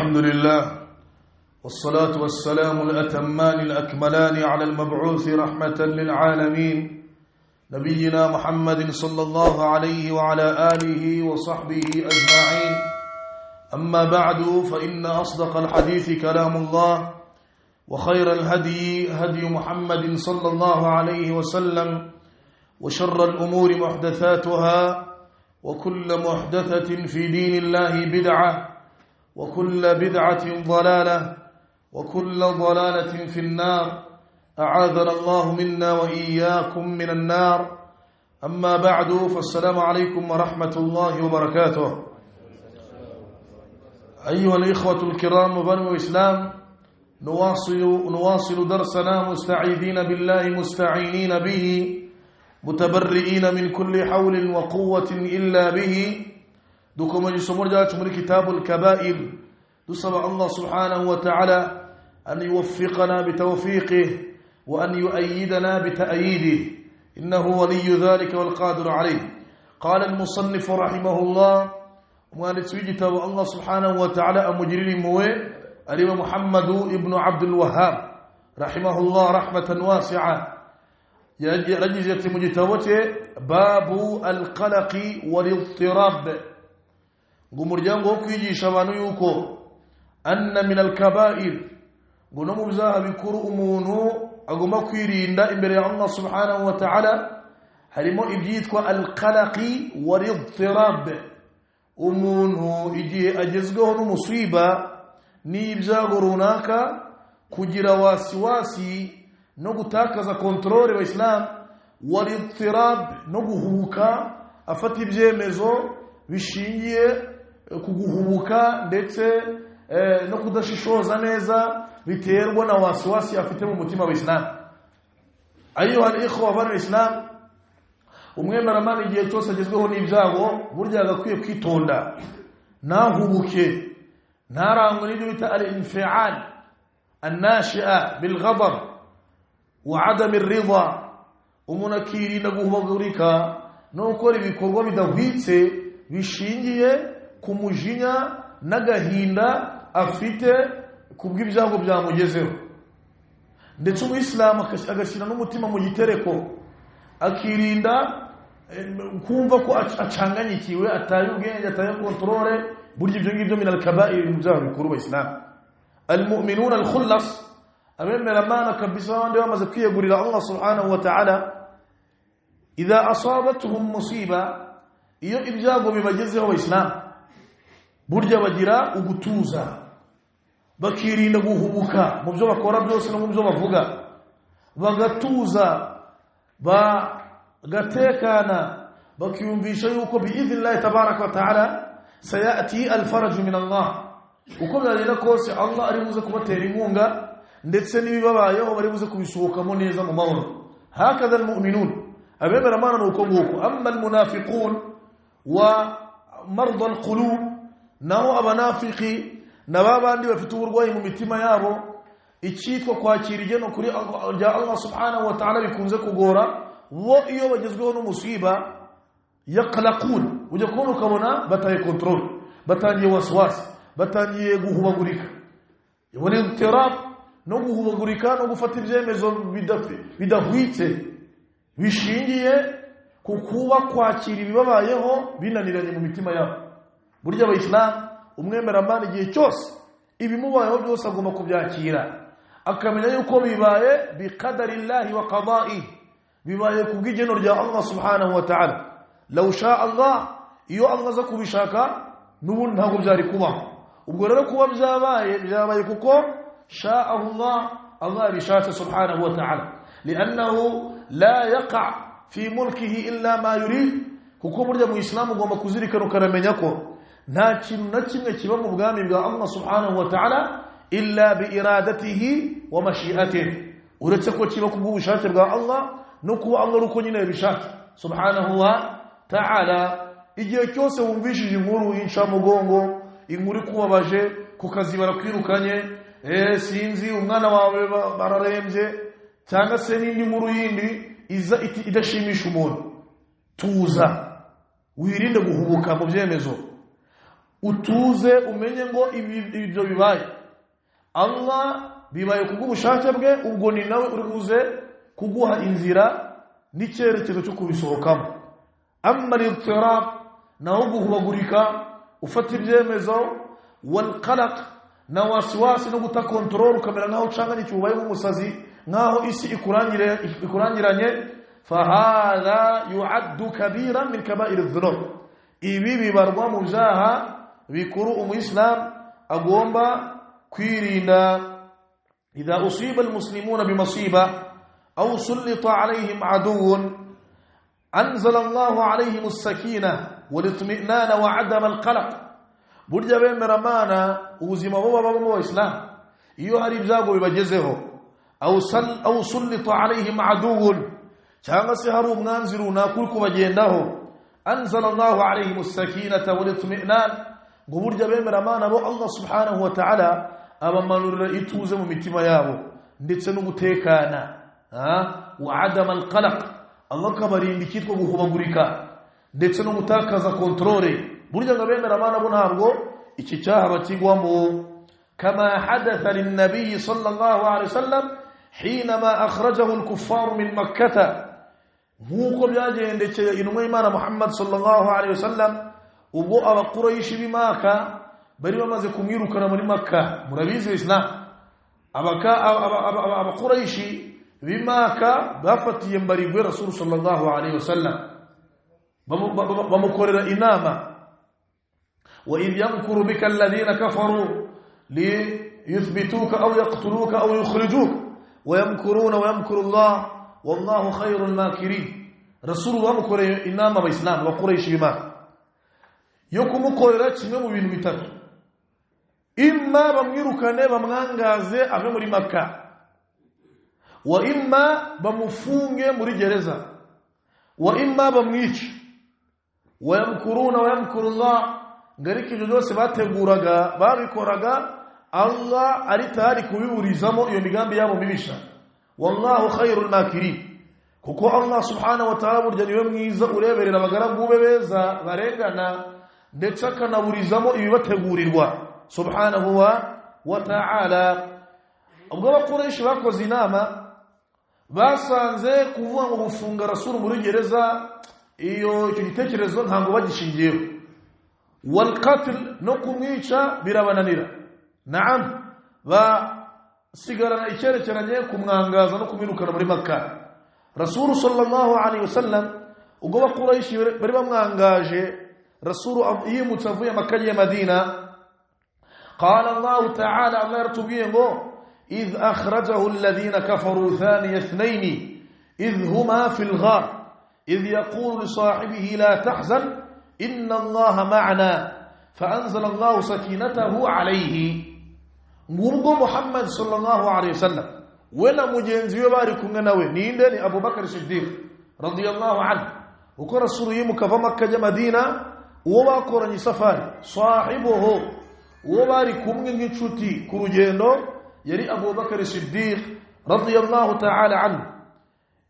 الحمد لله والصلاة والسلام الأتمان الأكملان على المبعوث رحمة للعالمين نبينا محمد صلى الله عليه وعلى آله وصحبه أجمعين. أما بعد فإن أصدق الحديث كلام الله وخير الهدي هدي محمد صلى الله عليه وسلم وشر الأمور محدثاتها وكل محدثة في دين الله بدعة وكل بدعة ضلالة وكل ضلالة في النار أعاذنا الله منا وإياكم من النار. أما بعد فالسلام عليكم ورحمة الله وبركاته. أيها الإخوة الكرام بنو الإسلام، نواصل درسنا مستعيذين بالله مستعينين به متبرئين من كل حول وقوة إلا به. دوكم يسمون جاءت من كتاب الكبائر. دسم الله سبحانه وتعالى أن يوفقنا بتوفيقه وأن يؤيدنا بتأييده، إنه ولي ذلك والقادر عليه. قال المصنف رحمه الله وأن تسويجت الله سبحانه وتعالى مجرين موي الإمام محمد ابن عبد الوهاب رحمه الله رحمة واسعة رجزت مجتوته باب القلق والاضطراب. ngumuryango kwigisha abantu yuko anna min al-kaba'ir ngono mubyaha bikuru umuntu agomba kwirinda imbere ya Allah subhanahu wa ta'ala harimo ibyitwa al-qalaqi wal-idtirab. Umuntu igihe agezweho n'umusiba n'ibyago runaka kugira wasiwasi no gutakaza controle wa Islam, wal-idtirab no guhubuka afata ibyemezo bishingiye kuguhubuka ndetse no kudashishoza neza biterwa na wasiwasi afite mu mutima wa Islam. Ayuha al-ikhwa wa al-Islam, umwemeramana igihe cyose agezweho n'ibyago burya agakwiye kwitonda nahubuke ntarangwe n'ibyo bita al-infial an-nashi'a bil-ghadab wa 'adam ar-ridha. umuntu akirinda guhubagurika no gukora ibikorwa bidahwitse bishingiye ku mujinya n'agahinda afite kubw'ibyago byamugezeho. Ndetse umuyisilamu agashyira n'umutima mu gitereko akirinda kumva ko acanganyikiwe ataye ubwenge ataye kontrole. burya ibyo ngibyo min al-kaba'ir mubyaha bikuru wa Islam. Al-mu'minuna al-khullas abemera mana kabisa wande bamaze kwiyegurira Allah subhanahu wa ta'ala, idha asabatuhum musiba, iyo ibyago bibagezeho wa Islam burya bagira ugutuza bakirinda guhubuka mu byo bakora byose no mu byo bavuga, bagatuza bagatekana bakiyumvisha yuko bi'idhnillahi tabaraka wa ta'ala sayati al-faraj min Allah. uko byagenda kose Allah ari buze kubatera inkunga ndetse n'ibibabayeho bari buze kubisukamo neza mu mahoro. Hakadha al-mu'minun abemera mana nuko nguko. Amma al-munafiqun wa marda al-qulub, naho abanafiki nababandi bafite uburwayi mu mitima yabo icyitwa kwakira igeno kuri Allah subhanahu wa ta'ala bikunze kugora. bo iyo bagezweho n'umusiba yaqlaqun, ujya kubona ukabona bataye control, batangiye waswasi, batangiye guhubagurika. yabone interab no guhubagurika no gufata ibyemezo bidahwitse bishingiye ku kuba kwakira ibibabayeho binaniranye mu mitima yabo. burya abayisilamu umwemeramana igihe cyose ibimubayeho byose agomba kubyakira akamenya yuko bibaye biqadarillahi wa qada'i, bibaye kubw'igeno rya Allah subhanahu wa ta'ala. law sha Allah, iyo Allah aza kubishaka n'ubundi ntabwo byari kubaho. ubwo rero kuba byabaye kuko sha Allah, Allah bishatse subhanahu wa ta'ala, li'annahu la yaqa fi mulkihi illa ma yurid. kuko burya mu Islam ugomba kuzirikana ukaramenya ko nta kintu na kimwe kiba mu bwami bwa Allah subhanahu wa ta'ala illa bi iradatihi wa mashi'atihi, uretse ko kiba kubw'ubushake bwa Allah no kuba Allah ruko nyine bishaka subhanahu wa ta'ala. igihe cyose wumvishije inkuru y'incamugongo, inkuru kubabaje ku kazi barakwirukanye, sinzi umwana wawe bararembye, cyangwa se n'indi nkuru yindi iza idashimisha umuntu, tuza wirinde guhubuka mu byemezo. utuze umenye ngo ibyo bibaye. Allah bibaye kubw'ubushake bwe, ubwo ni nawe uri buze kuguha inzira n'icyerekezo cyo kubisohokamo. Amma al-ittirab, naho guhubagurika ufata ibyemezo, wal qalaq, na waswasi no gutakontrol ukamera nkaho ucanganye cyubaye nk'umusazi, nkaho isi ikurangiranye, fahadha yu'addu kabiran min kaba'ir adh-dhunub. Ibi bibarwa mu byaha bikuru umuyislam agomba kwirinda. idha usiba almuslimuna bimasiba aw sulita alayhim aduwwun anzala Allahu alayhim as-sakinah wal-itminana wa 'adama al-qalaq. burya bemera Mana ubuzima bo babamo Islam, iyo hari ibyago bibagezeho, aw sulita alayhim aduwwun, cyangwa se hari umwanzi runaka uri kubagendaho, anzala Allahu alayhim as-sakinata wal-itminan, ngo burya bemera Mana bo Allah subhanahu wa ta'ala abamanurira ituze mu mitima yabo ndetse no gutekana, wa 'adama al-qalaq, Allah kabarinda ikitwa guhubagurika ndetse no gutakaza kontrole. burya ngo bemera Mana bo ntabwo iki cyaha bakigwamo. kama hadatha lin-nabiy sallallahu alayhi wasallam hinama akhrajahu al-kuffar min makkah, nkuko byagendekeye intumwa y'Imana Muhammad sallallahu alayhi wasallam ubwo abaquraishi b'Imaka bari bamaze kumwirukana muri Makka. murabizi Islam, abaquraishi b'Imaka bafatiye mbarigwe Rasul sallallahu alayhi wasallam, bamukorera inama. وإذ يمكر بك الذين كفروا ليثبتوك أو يقتلوك أو يخرجوك ويمكرون ويمكر الله والله خير الماكرين. رسول الله مكر إنما بإسلام وقريش بما يكم مكررات سنم بن متر، إما بميركنه بمغانغازه أبي muri Makka, wa imma bamufunge muri gereza, wa imma bamwice. ويمكرون ويمكر الله, ngariki byose bateguraga babikoraga Allah ari tayari kubiburizamo iyo migambi yabo mibisha. wallahu khairul makirin, kuko Allah subhanahu wa ta'ala burya niwe mwiza ureberera abagaragu be beza barengana ndetse akanaburizamo ibibategurirwa subhanahu wa ta'ala. ubwo abakoresha bakoze inama basanze kuvuga ngo gufunga Rasul muri gereza, iyo icyo gitekerezo ntango bagishingiyeho. والقتل نكميcha birabananira. naam, basigarana icyerekeranye kumwangaza no kumirukana muri Makka. Rasul sallallahu alayhi wasallam ubwo bakuraishi bari bamwangaje, Rasul yimutse avuye Makka ya Madina, qala Allah ta'ala, Allah yartubiye ngo idh akhrajahu alladhina kafaru thaniya ithnayn idh huma fil ghar idh yaqulu li sahibihi la tahzan إن الله معنا فأنزل الله سكينته عليه. ngubwo Muhammad sallallahu alayhi wasallam wena mugenzi we bari kumwe nawe ninde? ni Abu Bakr Siddiq radiyallahu anhu. uko Rasul yimukava Makka ya Madina, uwo bakoranye safari sahibuhu, uwo bari kumwe nk'inshuti ku rugendo yari Abu Bakr Siddiq radiyallahu ta'ala anhu.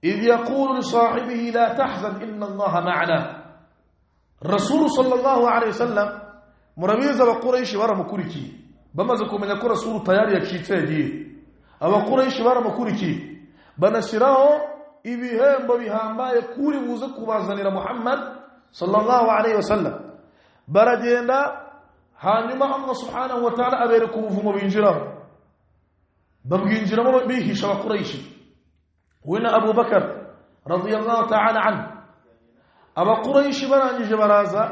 idh yaqulu li sahibihi la tahzan inna Allah ma'ana. Rasul sallallahu alayhi wasallam murabiza abakuraishi baramukurikiye, bamaze kumenya ko Rasul tayari yacitse yagiye. abakuraishi baramukurikiye banashiraho ibihembo bihambaye kuri buze kubazanira Muhammad sallallahu alayhi wasallam. baragenda, hanyuma Allah subhanahu wa ta'ala abereka ubuvumo binjiraho, babwinjiramo bihisha abakuraishi. wena Abu Bakar radiyallahu ta'ala anhu, abakuraishi barangije baraza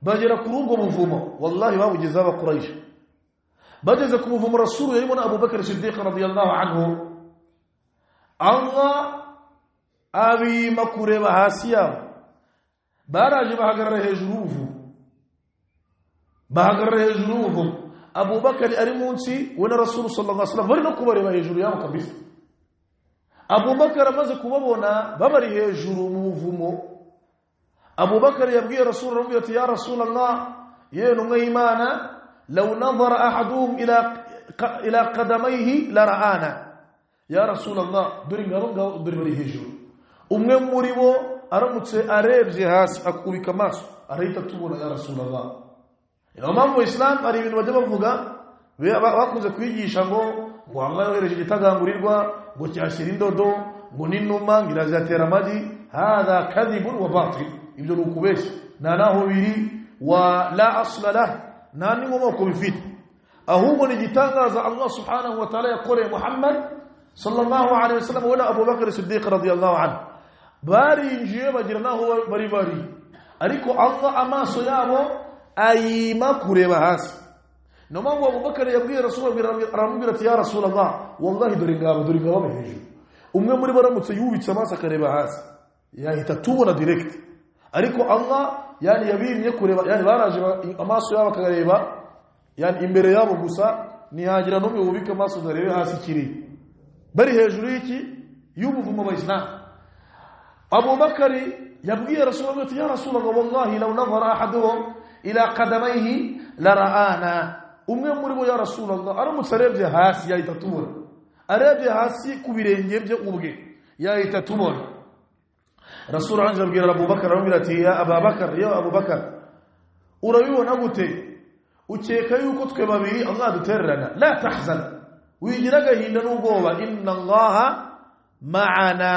bagera kuri ubwo buvumo. wallahi babugeze abakuraishi bageze ku buvumo Rasul yarimo na Abu Bakr Siddiq radiyallahu anhu. Allah abima kureba hasi yabo, baraje bahagarara hejuru y'ubuvumo, bahagarara hejuru y'ubuvumo. Abu Bakr ari munsi, wena Rasul sallallahu alaihi wasallam bari no kubareba hejuru yabo kabisa. Abu Bakr amaze kubabona babari hejuru mu buvumo, Abu Bakr yabwiye Rasul aramubwira ati ya Rasulullah, yewe numwe Imana, law nadhara ahaduhum ila qadamayhi la ra'ana. ya Rasulullah, dore ngabo dore bari hejuru, umwe muri bo aramutse arebye hasi akubika amaso arahita tubona ya Rasulullah. Imam Islam ari ibintu bajya bavuga bakunze kwigisha ngo Allah yohereje igitagangurirwa ngo cyashira indodo ngo n'inuma ngirazatera amagi hada kadhibun wa batil ibyo rukubesha naho biri wa la asla lah nani ngomoko bifite ahubwo ni gitangaza Allah subhanahu wa ta'ala yakore Muhammad sallallahu alaihi wasallam wala Abu Bakr as-Siddiq radiyallahu anhu barinjiye bagira naho bari ariko Allah amaso yabo ayima kureba hasi no mangu Abu Bakr yabwiye Rasulullah aramubwira ati ya Rasulullah wallahi dore ngabo hejuru umwe muri baramutse yubitse amaso akareba hasi yahita tubona direct ariko Allah yani yabimye kureba yani baraje amaso yabo akareba yani imbere yabo gusa nihagira no ubika amaso darebe hasi kiri bari hejuru y'iki y'ubuvumo wa Islam. Abu Bakari yabwiye Rasulullah ati ya Rasulullah wallahi law nadhara ahaduhum ila qadamayhi la ra'ana umwe muri bo ya Rasulullah aramutse arebye hasi yahita tubona arebye hasi ku birenge bye ubwe yahita tubona. Rasulullah yabwiye Abu Bakar aramubwira ati ya Abu Bakar urabibona gute ukeka yuko twe babiri Allah dutererana la tahzan wigira gahinda n'ubwoba inna Allah ma'ana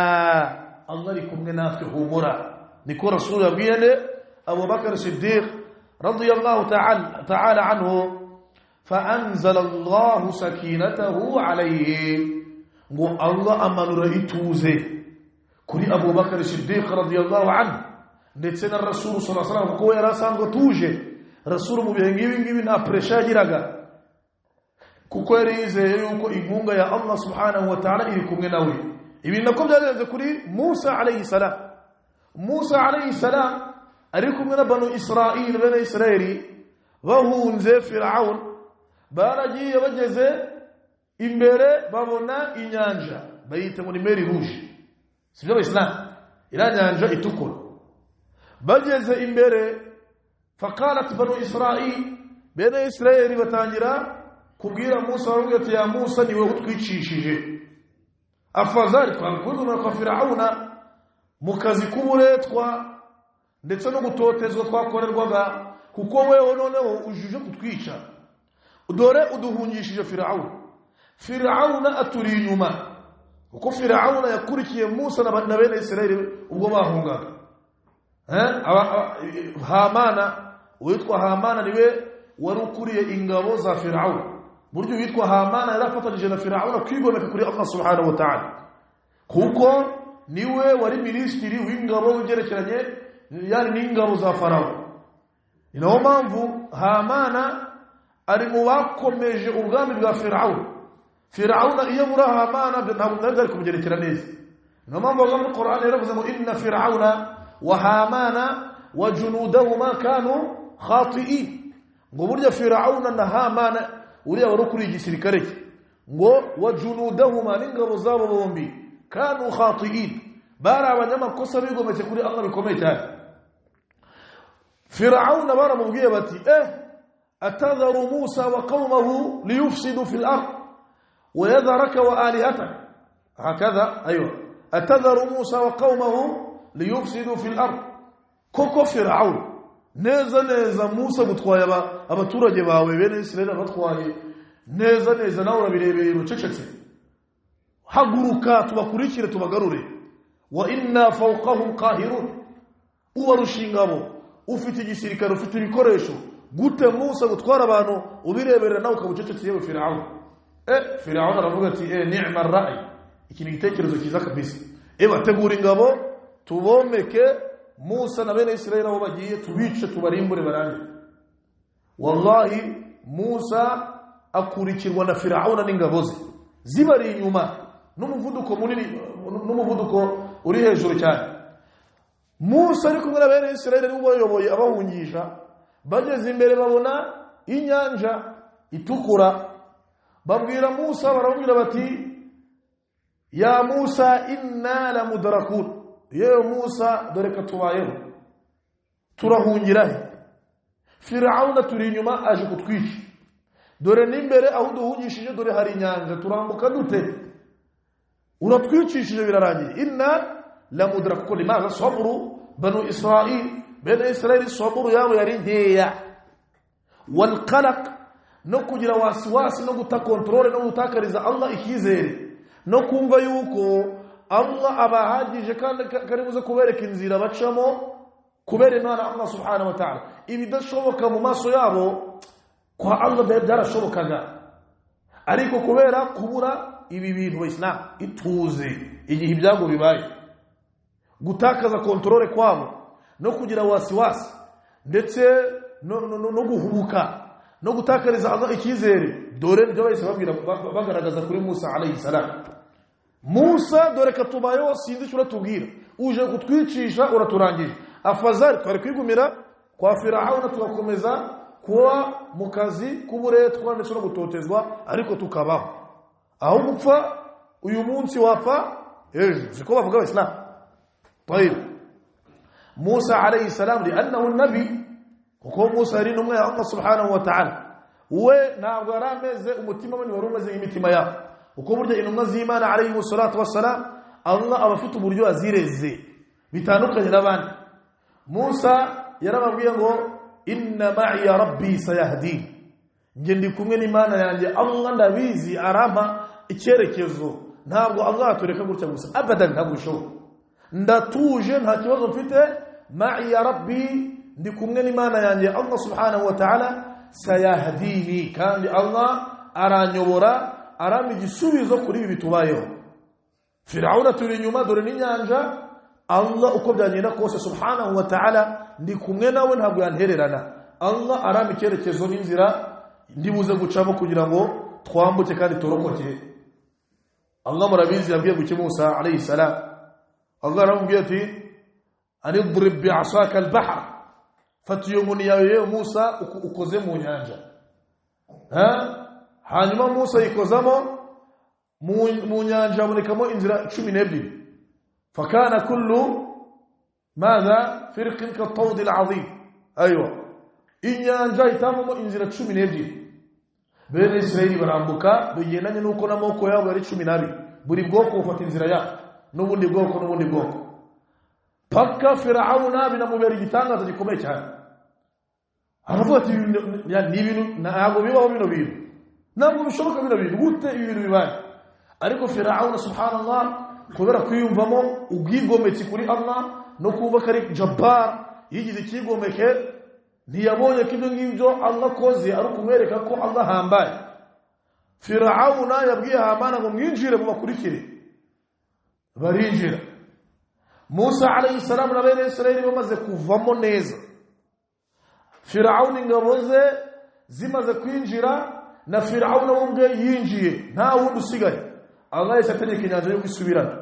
Allah ari kumwe natwe humura niko Rasul yabwiye Abu Bakar Siddiq radiyallahu ta'ala anhu فأنزل الله سكينته عليه ngo Allah amanura ituze kuri Abu Bakar Siddiq radiyallahu anhu ndetse na Rasul sallallahu alaihi wasallam ko yarasanzwe tuje Rasul mu bihe ngibi nta pressure agiraga kuko yari yizeye yuko inkunga ya Allah subhanahu wa ta'ala iri kumwe nawe. Ibi nako byagenze kuri Musa alayhi salam ari kumwe na banu Israil bene Israeli bahunze Firaun baragiye bageze imbere babona inyanja bayita muri Mer Rouge sibyo Islam ira nyanja itukura bageze imbere faqalat banu Israil bene Israeli batangira kubwira Musa ati ya Musa niwe utwicishije afazari twakuzuna kwa Firauna mukazi kuburetwa ndetse no gutotezwa twakorerwaga kuko wewe noneho ujuje kutwica dore uduhungishije Firauna aturi inyuma kuko Firauna yakurikiye Musa na bene Israeli ubwo bahungaga Hamana witwa Hamana niwe wari ukuriye ingabo za Firauna buryo witwa Hamana yarafatanije na Firauna kwigomeka kuri Allah subhanahu wa ta'ala kuko niwe wari minisitiri w'ingabo ugerekeranye yani n'ingabo za Farao. Ino mpamvu Hamana ari mu bakomeje ubwami bwa Firauna iyo muri Hamana ntabwo ndari kumugerekera neza. Ino mpamvu mu Qur'an yaravuze ngo inna Firauna wa Hamana wa junudahuma kanu khati'in ngo burya Firauna na Hamana uriya wari kuri igisirikare cye ngo wa junudahuma n'ingabo zabo bombi kanu khati'in bara abanyamakosa bigometse kuri Allah bikomeye cyane. Firauna baramubwiye bati atadharu Musa wa qaumahu liyufsidu fil ard wa yadharaka wa alihataka hakadha aywa atadharu Musa wa qaumahu liyufsidu fil ard koko Firaun neza Musa gutwaye abaturage bawe bene Israeli batwaye neza nawe urabirebeye rucecetse haguruka tubakurikire tubagarure wa inna fawqahum qahirun uwarushingabo ufite igisirikare ufite ibikoresho gute Musa gutwara abantu ubireberera nawe ukabucecetse yewe Firaun Firaun aravuga ati ni'ma ar-ra'i iki ni igitekerezo cyiza kabisa bategura ingabo tubomeke Musa na bene Israeli abo bagiye tubice tubarimbure barange. Wallahi Musa akurikirwa na Firauna n'ingabo ze zibari inyuma n'umuvuduko munini n'umuvuduko uri hejuru cyane. Musa ari kumwe na bene Israeli n'ubayoboye abahungisha bageze imbere babona inyanja itukura babwira Musa baramubwira bati ya Musa inna la mudrakun yewe Musa dore katubayeho turahungira Firauna turi inyuma aje kutwica dore n'imbere aho duhungishije dore hari inyanja turambuka dute uratwicishije birarangiye inna la mudrakun limaza sabru banu Israil bene Israeli sabru yabo yari ndeya wal qalaq no kugira wasiwasi no gutakontrole no gutakariza Allah ikizere no kumva yuko Allah abahagije kandi karibuze kubereka inzira bacamo kubera Imana Allah subhanahu wa ta'ala ibidashoboka mu maso yabo kwa Allah byarashobokaga ariko kubera kubura ibi bintu Islam ituze igihe ibyago bibaye gutakaza kontrole kwabo no kugira wasiwasi ndetse no guhubuka no gutakariza Allah ikizere dore byo bahise babwira bagaragaza kuri Musa alayhi salam Musa dore katubayo sindi cyo tubwira uje kutwicisha uraturangije afazari twari kwigumira kwa Firauna tugakomeza kuwa mukazi kuburetwa ndetse no gutotezwa ariko tukabaho aho gupfa uyu munsi wapfa ejo ziko bavuga Islam طيب موسى عليه السلام لانه النبي kuko Musa ari numwe Allah subhanahu wa ta'ala we ntabwo arameze umutima we warumeze imitima yabo uko burya intumwa z'Imana alayhi salatu wassalam Allah abafite uburyo azireze bitandukanye n'abandi Musa yarababwiye ngo inna ma'i rabbi sayahdi nge ndi kumwe n'Imana yanjye Allah ndabizi arama icyerekezo ntabwo Allah atureka gutya gusa abadan ntabwo ndatuje nta kibazo mfite ma'i rabbi ndi kumwe n'Imana yanjye Allah subhanahu wa ta'ala sayahdini kandi Allah aranyobora arami igisubizo kuri ibi bitubayeho Firauna turi nyuma dore n'inyanja Allah uko byagenda kose subhanahu wa ta'ala ndi kumwe nawe ntabwo yantererana Allah arami icyerekezo n'inzira ndibuze gucamo kugira ngo twambuke kandi torokoke Allah murabizi yabwiye guke Musa alayhi salam Allah aramubwiye ati anidrib bi'asaka al-bahr fatiyumuni yawe Musa ukoze mu nyanja hanyuma Musa yikozamo mu nyanja abonekamo inzira 12 fakana kullu madha firqin ka tawd al-azim aywa inyanja itamamo inzira 12 bene Israeli barambuka bigendanye nuko namoko yabo ari 12 buri bwoko ufata inzira ya n'ubundi bwoko paka Firauna binamubera igitangaza gikomeye cyane aravuga ati ni ibintu ntabwo bibaho bino bintu ntabwo bishoboka bino bintu gute ibintu bibaye ariko Firauna subhanallah kubera kwiyumvamo ubwigometse kuri Allah no kumva kari jabbar yigize ikigomeke ntiyabonye ko ibyo ngibyo Allah koze ari kumwereka ko Allah hambaye Firauna yabwiye Hamana ngo mwinjire mu bakurikire barinjira Musa alayhi salam na bene Israeli bamaze kuvamo neza Firauni ingabo ze zimaze kwinjira na Firauna ubwe yinjiye nta wundi usigaye Allah yasategeka inyanja yo kwisubirana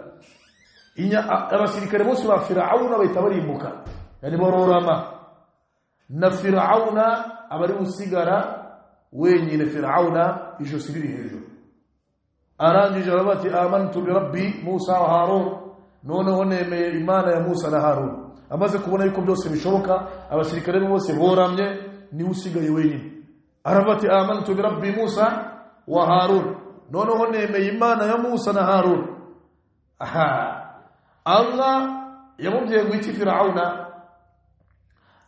abasirikare bose ba Firauna bahita barimbuka yani bororama na Firauna abari usigara wenyine Firauna ijosi riri hejuru arangije arabati amantu bi rabbi Musa wa Harun noneho nemeye Imana ya Musa na Harun amaze kubona yuko byose bishoboka abasirikare bose boramye ni usigaye wenyine arabati amantu bi rabbi Musa wa Harun noneho nemeye Imana ya Musa na Harun Allah yamubwiye gwiki Firauna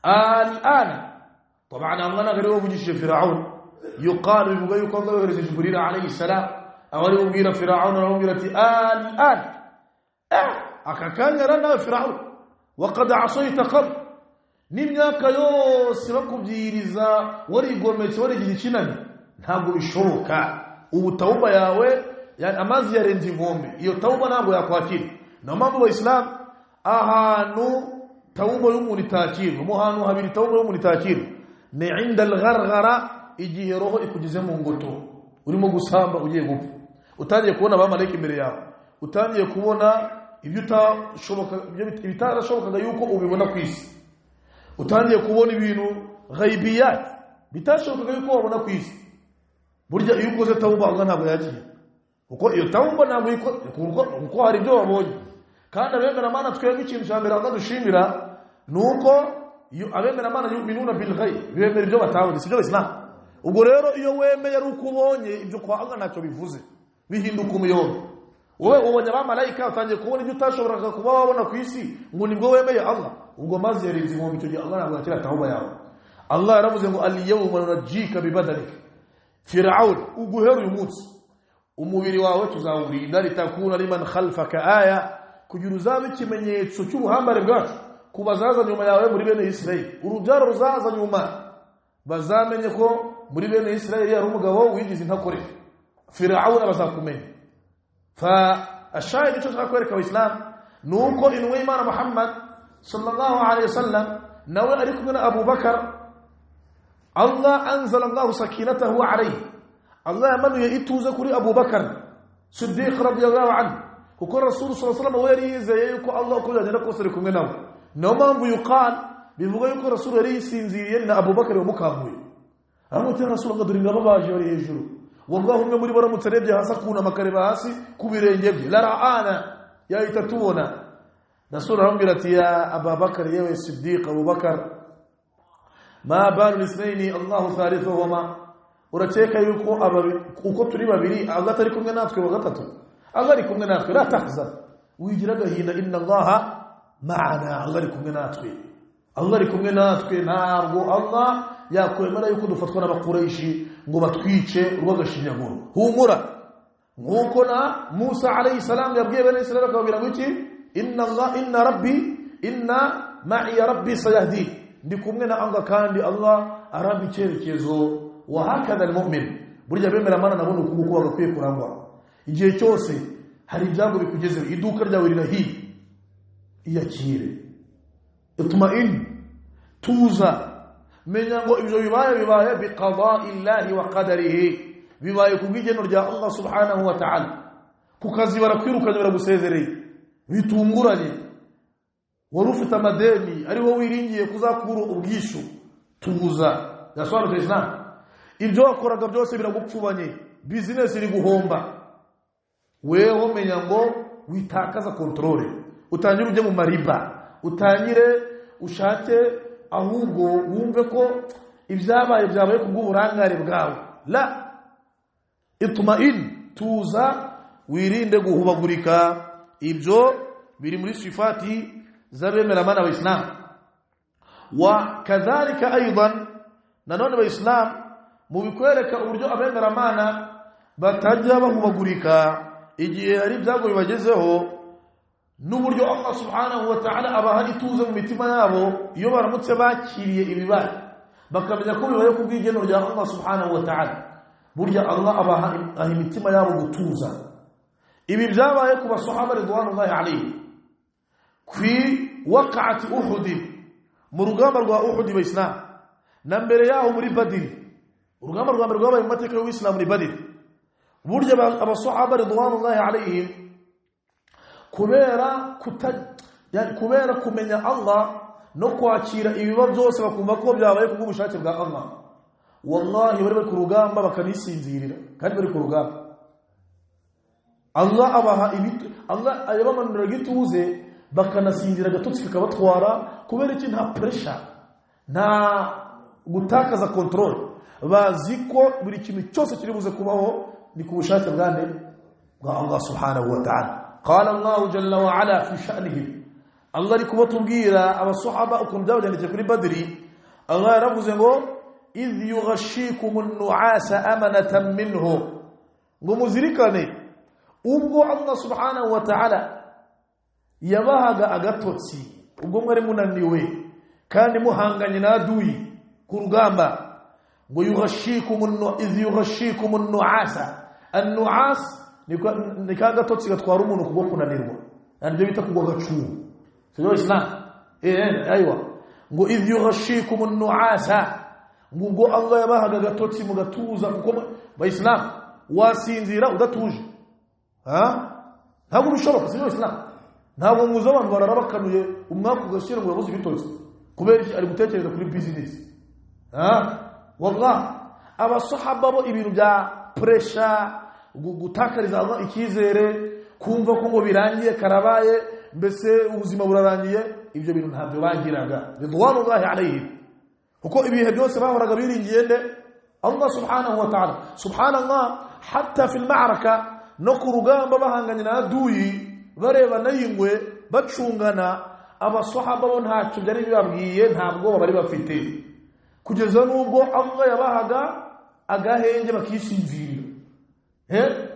الآن طبعا الله غير وجه فرعون يقال بيقول يقول الله جبريل عليه السلام أولي وغير فرعون وغيرت الآن أكاكان يرانا فرعون وقد عصيت قبل نمياك يوسفكم جيريزا وري غوميت وري جيشيناني ntabwo bishoboka ubutauba yawe yani amazi yarenze inkombe iyo tauba ntabwo yakwakira na mambo wa Islam ahantu tauba y'umuntu itakirwa mu hantu habiri tauba y'umuntu itakirwa ni inda al-gharghara igihe roho ikugize mu ngoto urimo gusamba ugiye gupfa utangiye kubona abamarayika imbere yawe utangiye kubona ibyo bitarashobokaga yuko ubibona ku isi utangiye kubona ibintu ghaibiyat bitashobokaga yuko wabona ku isi burya iyo ukoze tauba Allah ntabwo yagiye uko iyo tauba ntabwo uko hari ibyo wabonye kandi abemera Imana twebwe ikintu cyambere Allah dushimira nuko abemera Imana yu'minuna bil ghaib bemera ibyo batabonye sibyo Islam ubwo rero iyo wemeye ari uko ubonye ibyo kwa Allah ntacyo bivuze bihinduka umuyobo wowe ubonye abamarayika utangiye kubona ibyo utashoboraga kuba wabona ku isi ngo nibwo wemeye Allah ubwo mazi yarenze inkombe icyo gihe Allah ntabwo yakira tauba yawe Allah yaravuze ngo al-yawma nunajjika bi badanik Fir'aun uguhera uyu munsi umubiri wawe tuzawurinda litakuna liman khalfaka aya kugira uzabe ikimenyetso cy'ubuhambare bwacu kubazaza nyuma yawe muri bene Israeli urubyaro ruzaza nyuma bazamenye ko muri bene Israeli yari umugabo wigize intakore Fir'aun abazakumenya fa ashayid cyo twakwereka abislam nuko inwe Imana Muhammad sallallahu alayhi wasallam nawe ari kumwe na Abu Bakar Allah anzala Allah sakinatahu alayhi Allah yamanuye ituze kuri Abu Bakar Siddiq radiyallahu anhu kuko Rasul sallallahu alayhi wasallam wari yizeye yuko Allah kujyana ko sari kumwe nawe no mpamvu yuqal bivuga yuko Rasul yari yisinziriye na Abu Bakar umukamuye amuti Rasul ngo duri ngabo baje yari hejuru wallahi umwe muri baramutse rebye hasi akuna makareba hasi kubirenge bye la raana yahita tubona Rasul arambira ati ya Abu Bakar yewe Siddiq Abu Bakar ma balu lisnaini Allah thalithuhuma urateka yuko uko turi babiri Allah atari kumwe natwe wa gatatu Allah ari kumwe natwe la tahzan wigira gahinda inna Allah ma'ana Allah ari kumwe natwe Allah ari kumwe natwe ntabwo Allah yakwemera yuko dufatwa n'abakuraishi ngo batwice rwagashinyaguro humura nkuko na Musa alayhi salam yabwiye bene Israel akababwira ngo iki inna rabbi inna ma'i rabbi sayahdi ndi kumwe na anga kandi Allah arabi cyerekezo wa hakada almu'min burya bemera mana nabone ukuko bagakwiye kurangwa igihe cyose hari ibyago bikugezeho iduka ryawe rirahiye iyakire utma'in tuza menya ngo ibyo bibaye biqada'i Allahi wa qadarihi bibaye kubw'igeno rya Allah subhanahu wa ta'ala kukazi barakwirukanye baragusezereye bitunguranye wari ufite amadeni ari wowe wiringiye kuzakura ubwishu tubuza yasobanutse Islam ibyo wakoraga byose biragupfubanye business iri guhomba weho menya ngo witakaza control utangire ujye mu mariba utangire ushake ahubwo wumve ko ibyabaye kubw'uburangare bwawe la itma'in tuza wirinde guhubagurika ibyo biri muri sifati zabemera mana wa Islam wa kadhalika aidan nanone wa Islam mu bikwereka uburyo abemera mana batajya bahubagurika igihe hari byago bibagezeho n'uburyo Allah subhanahu wa ta'ala abaha ituze mu mitima yabo iyo baramutse bakiriye ibibaye bakamenya ko bibaye kubw'igeno rya Allah subhanahu wa ta'ala burya Allah abaha imitima yabo gutuza ibi byabaye ku basahaba ridwanullahi alayhi kwi waqa'at Uhud mu rugamba rwa Uhud b'Islam na mbere yaho muri Badr urugamba rwa mbere rwabaye mu mateka y'Islam ni Badr burya abasahaba ridwanullahi alayhim kubera kumenya Allah no kwakira ibiba byose bakumva ko byabaye kubw'ubushake bwa Allah wallahi bari ku rugamba bakanisinzirira kandi bari ku rugamba Allah abaha ibiti Allah ayabamanura gituze bakanasinzira gatotsi kikabatwara kubera iki nta pressure nta gutakaza control baziko buri kintu cyose kiri buze kubaho ni ku bushake bwa Allah subhanahu wa ta'ala قال الله جل وعلا في شأنه الله rikubatubwira abasahaba ukuntu byagendekeye kuri Badri Allah yaravuze ngo idh yughashshikum an-nu'asa amanatan minhu ngo muzirikane ubwo Allah subhanahu wa ta'ala yabahaga agatotsi ubwo mwari munaniwe kandi muhanganye naduyi ku rugamba ngo yughashshikum an-nu'asa an-nu'as ni kagatotsi gatwara umuntu kubwo kunanirwa nabyo bita kugwa gacumu sio Islam aywa ngo idh yughashshikum an-nu'asa ngo Allah yabahaga gatotsi mugatuza kuko ba Islam wasinzira udatuje ntabwo bishoboka sio Islam ntabwo muzo abantu bararabakanuye umwaka ugashira ngo yabuze ibitotsi kubera iki ari gutekereza kuri business wallahi abasahaba bo ibintu bya pressure gutakariza Allah ikizere kumva ko ngo birangiye karabaye mbese ubuzima burarangiye ibyo bintu ntabyo bagiraga ridwanullahi alayhi uko ibihe byose bahoraga biringiye nde Allah subhanahu wa ta'ala subhanallah hatta fil ma'raka no ku rugamba bahanganye na aduyi bareba nayingwe bacungana abasahaba bo ntacyo byari bibabwiye ntabwo bari bafite kugeza nubwo Allah yabahaga agahenge bakisinzira.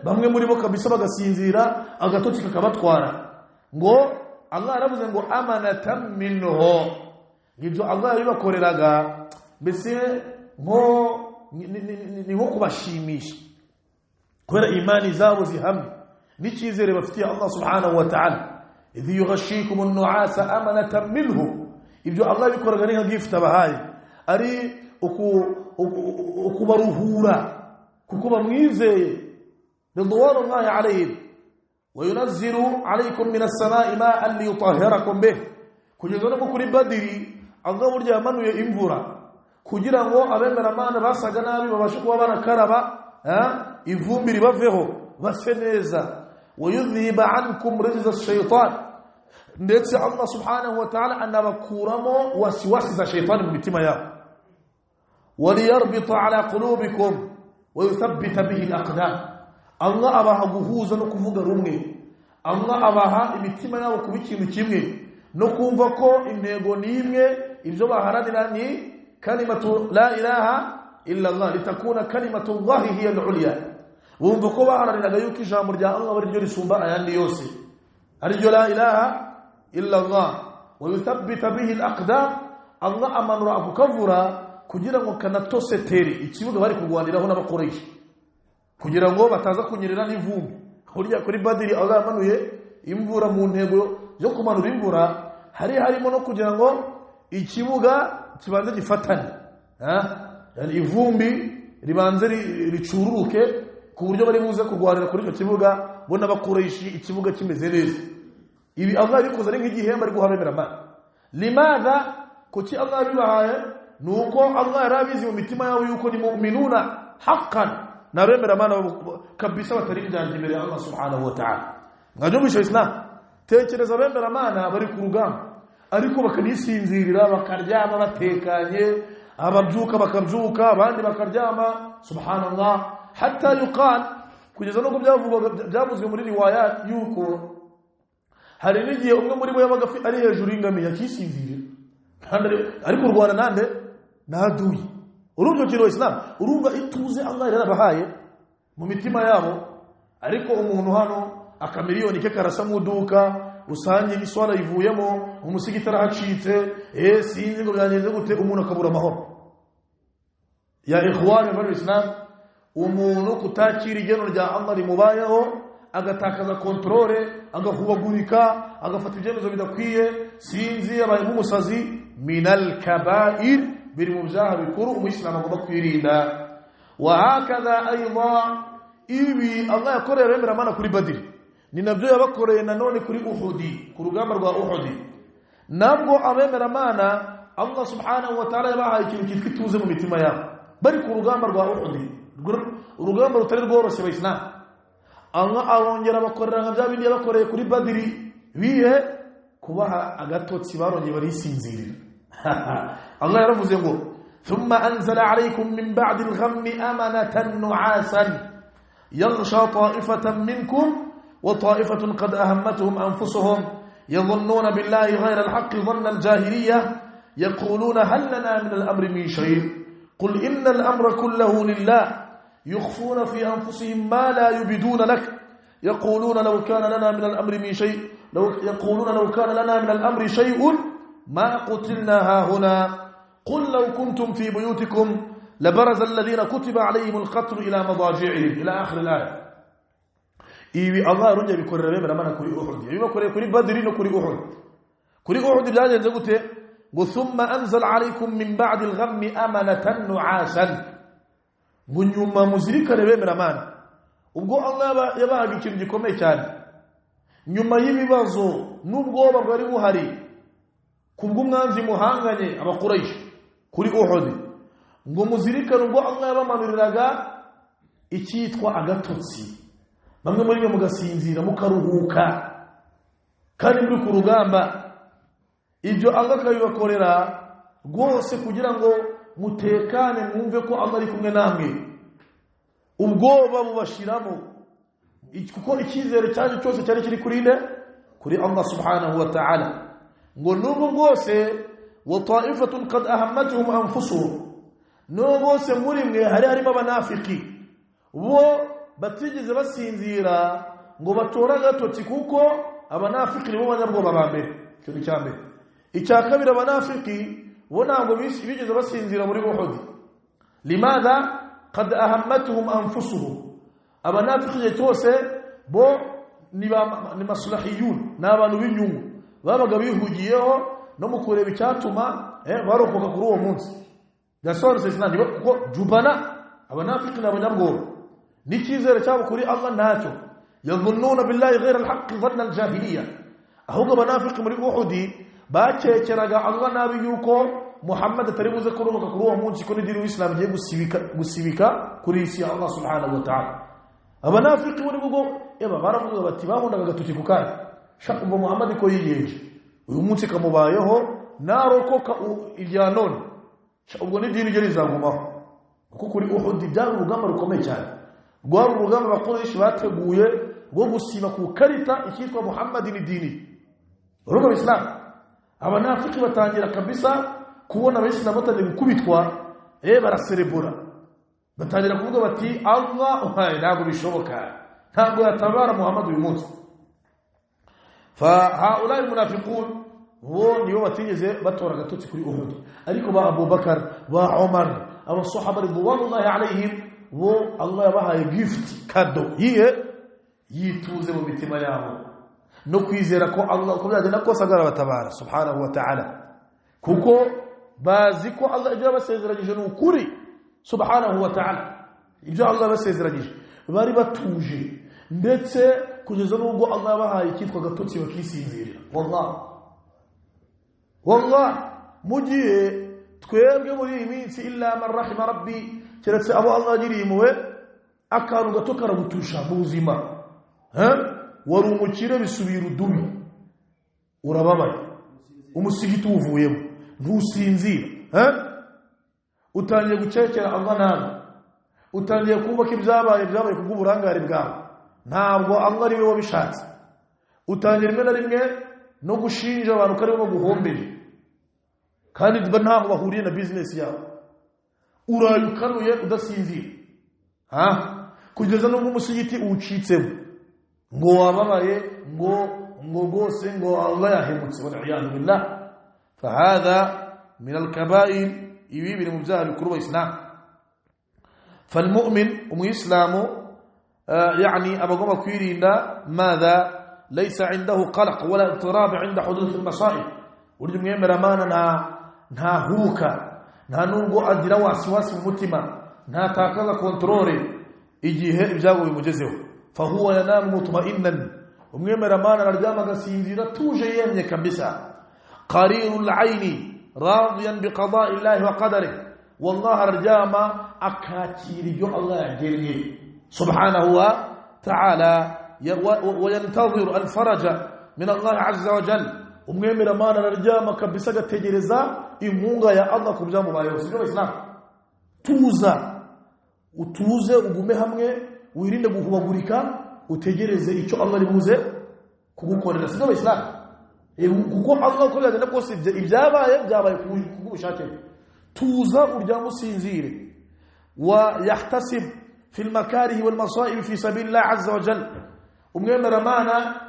Bamwe muri bo kabisa bagasinzira agatotsi kakabatwara. Ngo Allah aravuze ngo amanatan minhu. Ibyo Allah yabibakoreraga mbese ni nko kubashimisha kubera imani zabo zihamye n'icyizere bafitiye Allah subhanahu wa ta'ala. idh yughashshikum an-nu'asa amanatan minhu. Ibyo Allah yabikoraga ni nka gift abahaye, ari ukubaruhura kuko bamwizeye. ridwanullahi alayhim wa yunazzilu alaykum minas samaa'i ma'an liyutahhirakum bih. kugeza no kuri Badiri Allah burya yamanuye imvura kugira ngo abemera Imana basaga nabi babashe kuba banakaraba ivumbi ribaveho base neza. wayudhiba ankum rijza ash-shaytan. ndetse Allah subhanahu wa ta'ala anabakuramo wasiwasi za shaytan mu mitima yabo. waliyarbita ala qulubikum wa yuthabbita bihi al-aqdam. Allah abaha guhuza no kuvuga rumwe. Allah abaha imitima yabo kuba ikintu kimwe no kumva ko intego nimwe. ibyo baharanira ni kalimatu la ilaha illa Allah litakuna kalimatu Allah hiya al-ulya. bumva ko baharaniraga yuko ijambo rya Allah bari ryo risumba ayandi yose, ari ryo la ilaha illa Allah. wa yuthabbita bihi al-aqdam. Allah amanura akukavura kugira ngo kanatoseteri ikibuga bari kurwaniraho n'abakoresha kugira ngo bataza kunyerera n'ivumbi. burya kuri Badiri Allah yamanuye imvura mu ntego yo kumanura imvura, harimo no kugira ngo ikibuga kibanze gifatane, yani ivumbi ribanze ricururuke ku buryo bari buze kurwanira kuri icyo kibuga bona bakoresha ikibuga kimeze neza. ibi Allah yabikoze ari nk'igihembo ari guhabemera Imana. limadha kuki Allah bibahaye? nuko Allah yarabizi mu mitima yabo yuko ni mu'minuna haqqan, nabemera Imana kabisa batari bijyanye imbere ya Allah subhanahu wa ta'ala. ngajyo bisho Islam tekereza bemera Imana bari ku rugamba ariko bakanisinzirira bakaryama batekanye, ababyuka bakabyuka abandi bakaryama. subhanallah. hatta yuqal, kugeza no byavuzwe muri riwayat yuko hari n'igihe umwe muri bo yabaga ari hejuru y'ingamiya akisinzirira ariko urwana nande naduye. urumva kiro Islam, urumva ituze Allah yarabahaye mu mitima yabo. ariko umuntu hano akamiliyoni ke karasa mu duka usange iswara ivuyemo umusigitara hacitse sinzi ngo byanyenze gute, umuntu akabura amahoro. ya ikhwani mu Islam, umuntu kutakira igeno rya Allah rimubayeho agatakaza kontrole, agahubagurika, agafata ibyemezo bidakwiye, sinzi yabaye nk'umusazi, minal kaba'ir, biri mu byaha bikuru umuyisilamu agomba kwirinda. wa hakaza ayda, ibi Allah yakoreye abemera Imana kuri Badiri ni nabyo yabakoreye nanone kuri Uhudi, ku rugamba rwa Uhudi. nabwo abemera Imana Allah subhanahu wa ta'ala yabahaye ikintu cyitwa ituze mu mitima yabo bari ku rugamba rwa Uhudi, urugamba rutari rworoshye Abayisilamu. Allah arongera abakorera nka bya bindi yabakoreye kuri Badiri, bihe kubaha agatotsi barongeye barisinzirira. Allah yaravuze ngo thumma anzala alaykum min ba'di al-ghammi amanatan nu'asan yaghsha ta'ifatan minkum wa ta'ifatun qad ahammatuhum anfusuhum yadhunnuna billahi ghayra al-haqqi dhanna al-jahiliyyah yaquluna hal lana min al-amri min shay' qul inna al-amra kulluhu lillah يخفون في أنفسهم ما لا يبدون لك يقولون لو كان لنا من الأمر من شيء لو كان لنا من الأمر شيء ما قتلنا هاهنا قل لو كنتم في بيوتكم لبرز الذين كتب عليهم القتل إلى مضاجعهم إلى آخر الآية. إيوي الله رجع بكل ربما لما كوري أحد يبقى كوري بدرين وكوري أحد كوري أحد بلاجة زغوته ثم أنزل عليكم من بعد الغم أمنة نعاسا bunyuma muzirikane bemera Imana. ubwo Allah yabahaga ikintu gikomeye cyane nyuma y'ibibazo n'ubwoba bwari buhari kubw'umwanzi muhanganye abakurayisha kuri Uhud, ngo muzirikane ubwo Allah yabamanuriraga icyitwa agatotsi, bamwe muri mwe mugasinzira mukaruhuka kandi muri ku rugamba. ibyo Allah akabibakorera rwose kugira ngo mutekane, mwumve ko Allah ari kumwe namwe, ubwoba bubashiramo, kuko icyizere cyanyu cyose cyari kiri kuri Allah subhanahu wa ta'ala. ngo nubwo bwose wa ta'ifatun qad ahammatuhum anfusuhum, no bose muri mwe harimo abanafiki bo batigeze basinzira ngo batora gatoti kuko abanafiki nibo banyabwoba ba mbere. Cyo ni cyambere. Icya kabiri abanafiki bo ntabwo bigeze basinzira muri Uhud. Limadha qad ahammatuhum anfusuhum. Abanafiki cyose bo ni maslahiyun n'abantu b'inyungu babaga bihugiyeho no mukureba icyatuma barokoka kuri uwo munsi. Gasobanutse Islam kuko jubana abanafiki n'abanyabwoba nikizere cyabo kuri Allah ntacyo. Yadhunnuna billahi ghayra al-haqq dhanna al-jahiliyya. Ahubwo abanafiki muri Uhud bakekeraga Allah nabi yuko Muhammad atari buze kurokoka kuri uwo munsi ko n'idini y'Islam giye gusibika kuri isi ya Allah subhanahu wa ta'ala. Abanafiki muri bugo baravuga bati bahundaga gatuki kukari shakumva Muhammad ko yiyeje uyu munsi kamubayeho narokoka irya none ubwo n'idini rye rizagumaho. Kuko kuri Uhud byari urugamba rukomeye cyane, rwari urugamba abakoresha bateguye rwo gusiba ku karita ikitwa Muhammad n'idini urugo Islam. Abanafiki batangira kabisa kubona abayisilamu batangiye gukubitwa baraserebura, batangira kuvuga bati Allah ntabwo bishoboka, ntabwo yatabara Muhammad uyu munsi. Fa haulai munafiqun bo nibo batigeze batora gatotsi kuri Uhud. Ariko ba Abu Bakar ba Umar aba sahaba ridwanullahi alaihim bo Allah yabahaye gift kado yituze mu mitima yabo no kwizera ko Allah ko byagenda kose agarabatabara subhanahu wa ta'ala, kuko bazi ko Allah ibyo basezeranyije n'ukuri subhanahu wa ta'ala. Ibyo Allah basezeranyije bari batuje ndetse kugeza n'ubwo Allah bahaye kitwa gatotsi bakisinzirira. Wallahi mugiye twebwe muri iyi minsi illa man rahima rabbi, keretse abo Allah agirimuwe akantu gato karabutusha mu buzima. Wari umukire bisubira udubi, urababaye, umusigiti uvuyemo ntusinzira, utangiye gucekera Allah nabi, utangiye kubaka ibyabaye kubw'uburangare bwawe, ntabwo Allah ari we wabishatse. Utangiye rimwe na rimwe no gushinja abantu ko ari bo guhombeje kandi ntabwo bahuriye na business yawe, urayukanuye udasinzira kugeza no mu musigiti ucitsemo ngo wababaye ngo gose ngo Allah yahemutse wa iyad billah. Fahadha min al-kaba'ir, ibi biri mu byaha bikuru Islam. فالمؤمن ومسلم يعني أبغى كويريندا ماذا ليس عنده قلق ولا اضطراب عند حدوث المصائب. ورجم يمر مانا نها هوكا نها نونغو أجرا واسواس متما نها تاكلا كنترولي إجيه إبجاغو يمجزه فهو ينام مطمئنا. وميمر مانا رجاما كسينزيرا توجيين يكبسا قرير العين راضيا بقضاء الله وقدره. والله رجاما أكاتيري الله يجري سبحانه وتعالى وينتظر الفرج من الله عز وجل. وميمر مانا رجاما كبسا تجرزا إمونغا يا الله كبجامو بايو سيجو إسلام توزا utuze ugume hamwe wirinde guhubagurika utegereze icyo Allah ribuze kugukorera. Sino Islam kuko Allah ko yagenda kose ibyabaye kugushake tuza urya musinzire wa yahtasib fi al-makarih wal masa'ib fi sabilillah azza wa jalla. Umwemera mana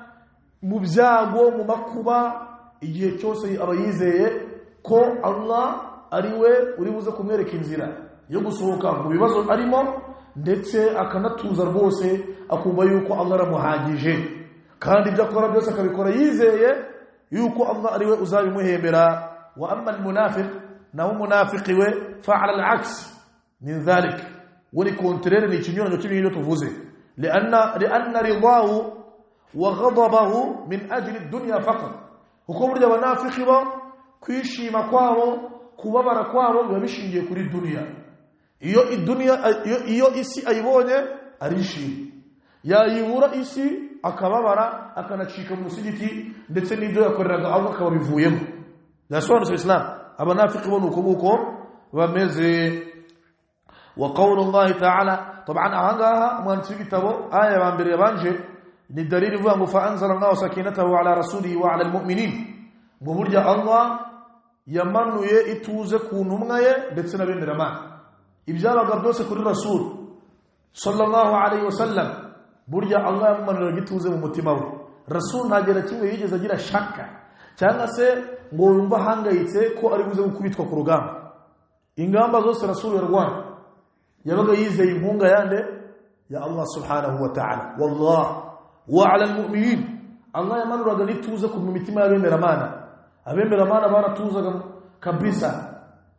mu byago mu makuba igihe cyose abayizeye ko Allah ariwe uri buze kumwereka inzira yo gusohoka mu bibazo arimo, ndetse akanatuza rwose akumva yuko Allah aramuhagije kandi ibyo akora byose akabikora yizeye yuko Allah ariwe uzabimuhembera. Wa amma al-munafiq, naho munafiki we fa'ala al-aks min dhalik, wani kontrere ni kinyuranyo cy'ibintu tuvuze. lianna ridahu wa ghadabahu min ajli ad-dunya faqat. Uko burya abanafiki bo kwishima kwabo kubabara kwabo biba bishingiye kuri dunya. Iyo isi ayibonye arishima, yayibura isi akababara akanacika mu musigiti ndetse n'ibyo yakoreraga Allah akaba bivuyemo. Yasobanutse Islam. Abanafiki bo nuko buko bameze. Wa qawlullahi ta'ala, طبعا ahangaha umwanditsi w'igitabo aya ya mbere yabanje ni dalili ivuga ngo fa anzala Allahu sakinatahu ala rasulihi wa ala almu'minin, ngo burya Allah yamanuye ituze ku ntumwa ye ndetse n'abemera Imana. ibyabaga byose kuri rasul sallallahu alayhi wasallam burya Allah yamumanura gituze mu mutima we. Rasul ntagera kimwe yigeze agira shaka cyangwa se ngo yumva hangayitse ko ari buze gukubitwa ku rugamba. Ingamba zose rasul yarwana yabaga yizeye impunga yande ya Allah subhanahu wa ta'ala. Wallahi wa 'ala al-mu'minin, Allah yamanuraga nituze ku mitima y'abemeramana. Abemeramana baratuzaga kabisa,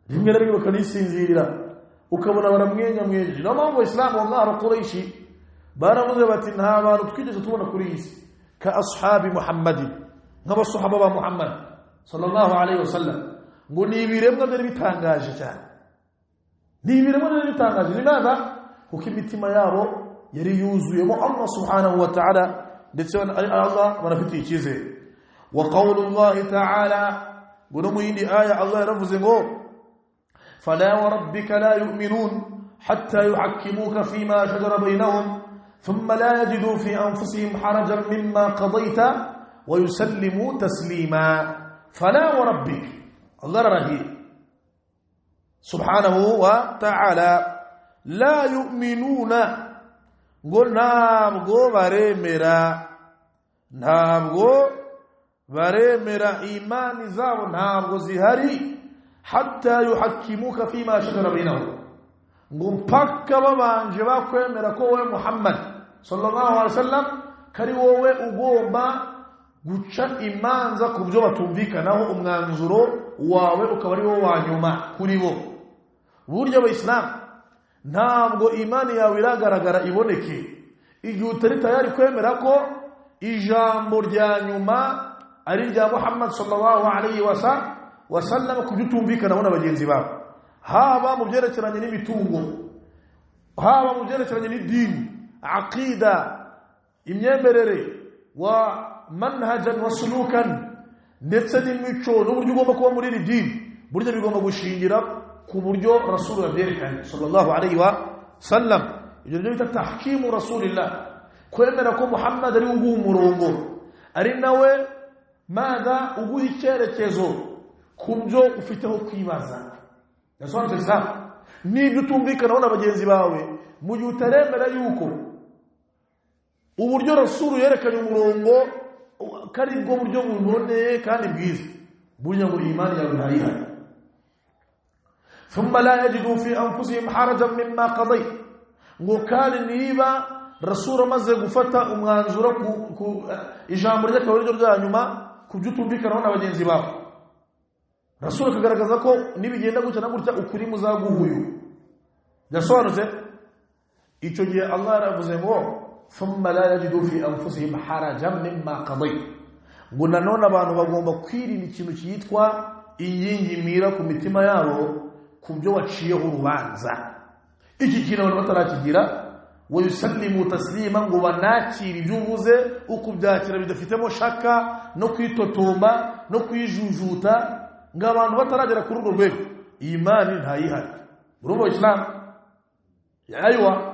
rimwe na rimwe bakanisinzirira ukabona baramwenya mwenye. No mpamvu Islam wallahi Quraishi baravuze bati nta bantu twigeze tubona kuri isi ka ashabi Muhammadin, nk'abasahaba ba Muhammad sallallahu alayhi wasallam, ngo ni ibiremwa byari bitangaje cyane. Ni ibiremwa byari bitangaje. Limaza? Kuko imitima yabo yari yuzuyemo Allah subhanahu wa ta'ala, ndetse Allah barafite icyizere. Wa qawlullahi ta'ala, ngo mu yindi aya Allah yaravuze ngo fala wa rabbika la yu'minun hatta yuhakkimuka fima shajara bainahum thumma la yajidu fi anfusihim harajan mimma qadayta wa yusallimu taslima. Fala wa rabbik, Allah rahi subhanahu wa ta'ala, la yu'minuna, ngo ntabwo baremera imani zabo ntabwo zihari hatta yuhakkimuka fima shajara bainahum, ngo mpaka babanje bakwemera ko wowe Muhammad sallallahu alaihi wasallam kari wowe ugomba guca imanza ku byo batumvikanaho, umwanzuro wawe ukaba ari wo wanyuma kuri bo. Burya abayisilamu ntabwo imani yawe iragaragara iboneke igihe utari tayari kwemera ko ijambo rya nyuma ari rya Muhammad sallallahu alaihi wasallam ku byo utumvikanaho na bagenzi bawe, haba mu byerekeranye n'imitungo, haba mu byerekeranye n'idini, aqida, imyemerere, wa manhajan wa sulukan, ndetse n'imico n'uburyo ugomba kuba muri iri dini. Burya bigomba gushingira ku buryo Rasul yabyerekanye sallallahu alaihi wasallam. Ibyo byo bita tahkimu Rasulillah, kwemera ko Muhammad ari uguha umurongo, ari nawe maza uguha icyerekezo ku byo ufiteho kwibaza. Yasobanutse Islam. N'ibyo utumvikanaho na bagenzi bawe mu gihe utaremera yuko uburyo Rasul yerekanye umurongo kari bwo buryo buboneye kandi bwiza, burya ngo imani yawe ntayihari. Thumma la yajidu fi anfusihim harajan mimma qadayt, ngo kandi niba Rasul amaze gufata umwanzuro ku ijambo rye akaba ryo rya nyuma ku byo utumvikanaho na bagenzi bawe, Rasul akagaragaza ko nibigenda gutya na gutya ukuri muzaguhuyu. Yasobanutse icyo gihe Allah yaravuze ngo thumma la yajidu fi anfusihim harajan mimma qadayt, ngo nanone abantu bagomba kwirinda ikintu cyitwa ingingimira ku mitima yabo ku byo waciyeho urubanza. Iki kintu abantu batarakigira, wa yusallimu taslima, ngo banakira ibyo uvuze uko byakira bidafitemo shaka no kwitotomba no kwijujuta, ngo abantu bataragera kuri urwo rwego imani ntayihari. Urumva Islam aywa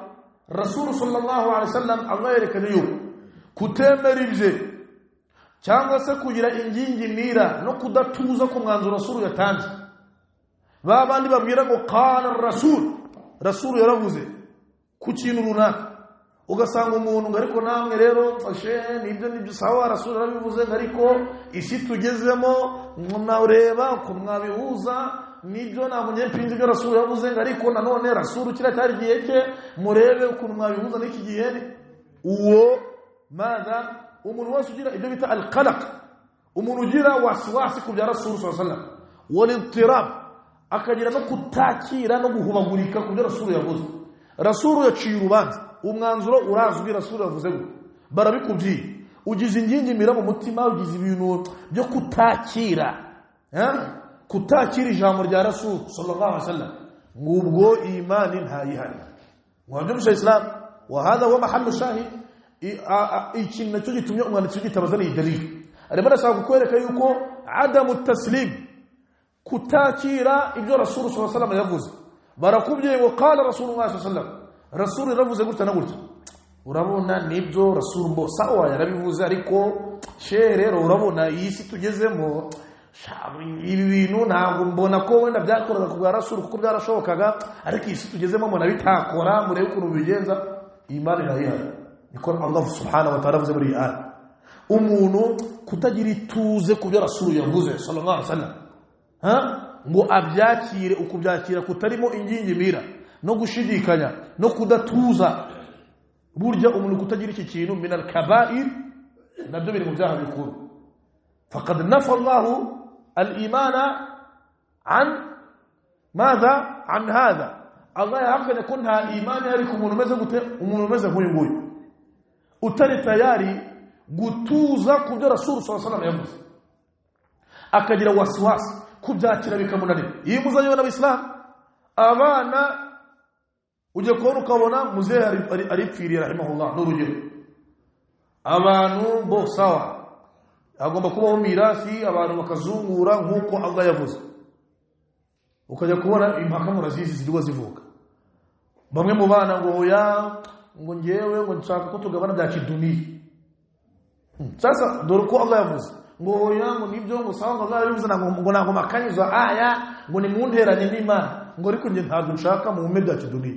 Rasul sallallahu alaihi wasallam Allah yerekana yuko kutemera ibye cyangwa se kugira ingingimira no kudatuza ku mwanzuro Rasul yatanze. Babandi babwira ngo qala Rasul yaravuze ku kintu runaka, ugasanga umuntu ariko namwe rero mfashe nibyo sawa Rasul yarabivuze, ariko isi tugezemo mwareba ko mwabihuza nibyo ntabwo nyepinze ibyo Rasul yavuze, ariko nanone Rasul kiratari gihe cye murebe ukuntu mwabihuza n'iki gihe. Uwo maza umuntu wese ugira ibyo bita al-qalaq, umuntu ugira waswasi ku bya Rasul sallallahu alaihi wasallam, wal-ittirab, akagira no kutakira no guhubagurika ku byo Rasul yavuze. Rasul yaciye urubanza, umwanzuro urazwi Rasul yavuze ngo barabikubwiye, ugize ingingimira mu mutima, ugize ibintu byo kutakira ijambo rya Rasul sallallahu alaihi wasallam, ngubwo imani ntayihari. Mwajumsha Islam, wa hadha huwa mahallu shahid. Ikintu nacyo gitumye umwanditsi w'igitabaza ni dalili, arimo arashaka kukwereka yuko adamu taslim, kutakira ibyo Rasul sallallahu alaihi wasallam yavuze. Barakubwiye ngo qala Rasulullah sallallahu alaihi wasallam, Rasul yaravuze gutya na gutya, urabona nibyo Rasul mbo sawa yarabivuze, ariko she rero urabona iyi si tugezemo ibi bintu ntabwo mbona ko wenda byakoraga ku bwa Rasul kuko byarashobokaga ariko isi tugezemo mbona bitakora murebe ukuntu bigenza imani nayo niko Allah subhanahu wa ta'ala avuze muri aya umuntu kutagira ituze ku byo Rasul yavuze sallallahu alaihi wasallam ngo abyakire ukubyakira kutarimo ingingimira no gushidikanya no kudatuza burya umuntu kutagira iki kintu min al-kaba'ir nabyo biri mu byaha bikuru faqad nafa Allah al-iman an madha an hadha Allah yahakana ko nta imani ariko umuntu umeze gute umuntu umeze nk'uyu nguyu utari tayari gutuza ku byo Rasul sallallahu alaihi wasallam yavuze akagira waswasi kubyakira bikamunanira iyo muzanye n'abislam abana uje kubona ukabona muzehe aripfiriye rahimahullah n'urugero abantu bo sawa agomba kubaho mirasi abantu bakazungura nk'uko Allah yavuze ukajya kubona impaka murazizi zirwa zivuga bamwe mu bana ngo oya ngo ngewe ngo nshaka ko tugabana bya kiduni sasa dore ko Allah yavuze ngo oya ngo nibyo ngo sawa ngo Allah yavuze ngo ntabwo makanyuza aya ngo ni munteranye n'Imana ngo ariko nge ntabwo nshaka mu bya kiduni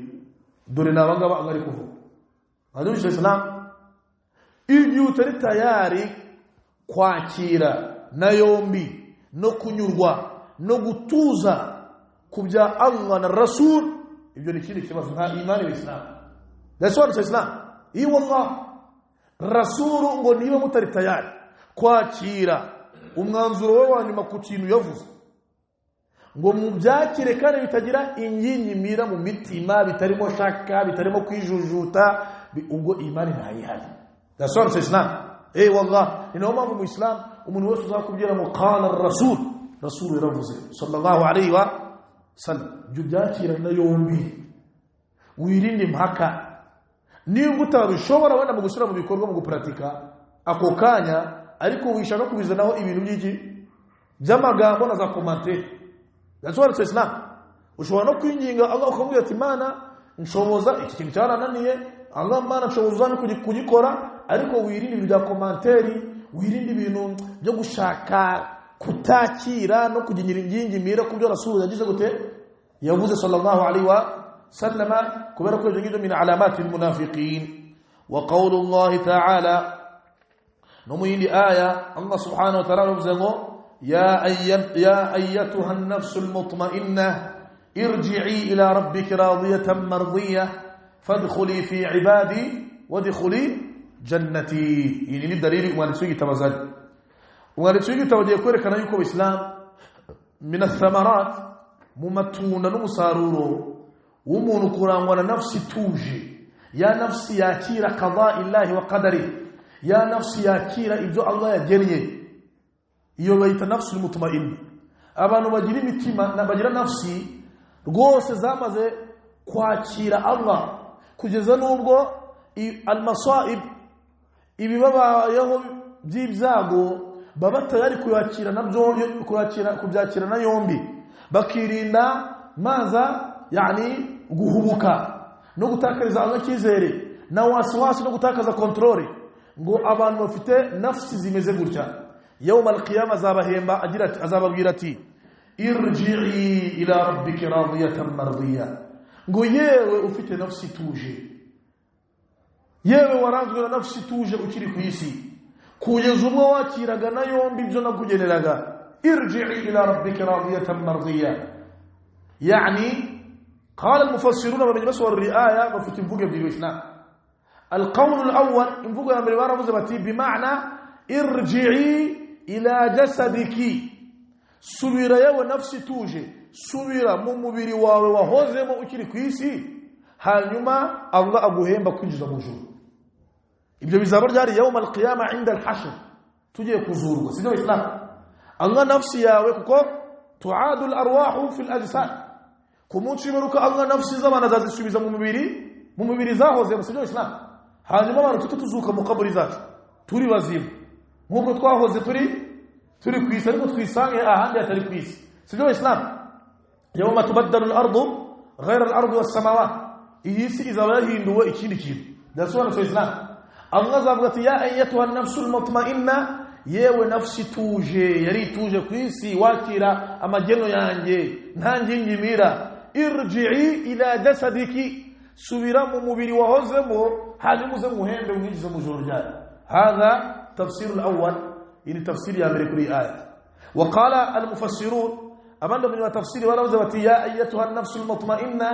dore nabangaba angari kuvuga adushe Islam iyo utari tayari kwakira na yombi no kunyurwa no gutuza kubya Allah na Rasul ibyo ni kindi kibazo nta imani y'Islam that's what Islam iyi wallah Rasul ngo niba mutari tayari kwakira umwanzuro we wanyuma ku kintu yavuze ngo mubyakire kandi bitagira ingingimira mu mitima bitarimo shaka bitarimo kwijujuta ubwo imani ntayihari that's what Islam wallah ino mpamvu mu Islam umuntu wese uzakubwira mu qala ar-rasul Rasul yaravuze sallallahu alayhi wa sallam byakira na yombi wirinde impaka niba utabishobora wenda mu gusura mu bikorwa mu gupratika ako kanya ariko wishaka kubizanaho ibintu by'iki by'amagambo na za commentaire that's what Islam ushobora no kwinginga Allah ukamubwira ati Mana nshoboza iki kintu cyarananiye Allah Mana nshoboza no kugikora ariko wirinde ibintu bya commentaire wirinde ibintu byo gushaka kutakira no kuginyira ingingimira ku byo Rasul yagize gute yavuze sallallahu alaihi wa sallama kubera ko ibyo min alamati almunafiqin wa qawlu Allah ta'ala no mu yindi aya Allah subhanahu wa ta'ala yavuze ngo ya ayyatuha an-nafs al-mutma'innah irji'i ila rabbika radiyatan mardiyah fadkhuli fi 'ibadi wadkhuli jannati ini ni dalili umwanditsi tabazali umwanditsi tabagiye kwerekana yuko Islam min athamarat mu matunda n'umusaruro w'umuntu kurangwa na nafsi tuje ya nafsi yakira qada illahi wa qadari ya nafsi yakira ibyo Allah yagennye iyo bayita nafsul mutma'in abantu bagira imitima bagira nafsi rwose zamaze kwakira Allah kugeza nubwo al-masaib ibibabayeho by'ibyago baba tayari kuyakira nabyo kubyakira na yombi bakirinda maza yani guhubuka no gutakariza Allah kizere na waswasi no gutakaza control ngo abantu bafite nafsi zimeze gutya yawm al-qiyamah azabahemba agira ati azababwira ati irji'i ila rabbika radiyatan mardiyah ngo yewe ufite nafsi tuje yewe waranzwe na nafsi tuje ukiri ku isi kugeza umwe wakiraga na yombi ibyo nakugeneraga irji'i ila rabbika radiyatan mardiyah yani قال المفسرون من يسور الرآية وفي تنفوق بالإسلام القول الأول انفوق من الوارة بمعنى ارجعي إلى جسدك سبيرا يو نفسي توجي سبيرا ممبري وهوزي ما أكيري كويسي هل يما الله أبوهين بكنجز موجود إبدا بزابر جاري يوم القيامة عند الحشر تجي كزور سيدو الإسلام الله نفسي يا ويكو تعاد الأرواح في الأجساد kumunsi beruka Allah nafsi zamana zazisubiza mu mubiri zahoze mu Islam hanyuma abantu tutuzuka mu kaburi zacu turi bazimu nkuko twahoze turi kwisa ariko twisange ahandi atari kwisi sibyo Islam yawma tubaddalu al-ardu ghayra al-ardu was-samawat iyisi izaba yahinduwe ikindi kintu that's what Islam Allah zavuga ati ya ayyatuha an-nafsul mutma'inna yewe nafsi tuje yari tuje kwisi wakira amageno yanjye ntangingimira irji'i ila jasadiki subira mu mubiri wahozemo hanyuma uze muhembe mwinjize mu joro ryayo. هذا تفسير الأول إن تفسير يا مريكري آية. وقال المفسرون أمنا من تفسير ولا وزبت يا أيتها النفس المطمئنة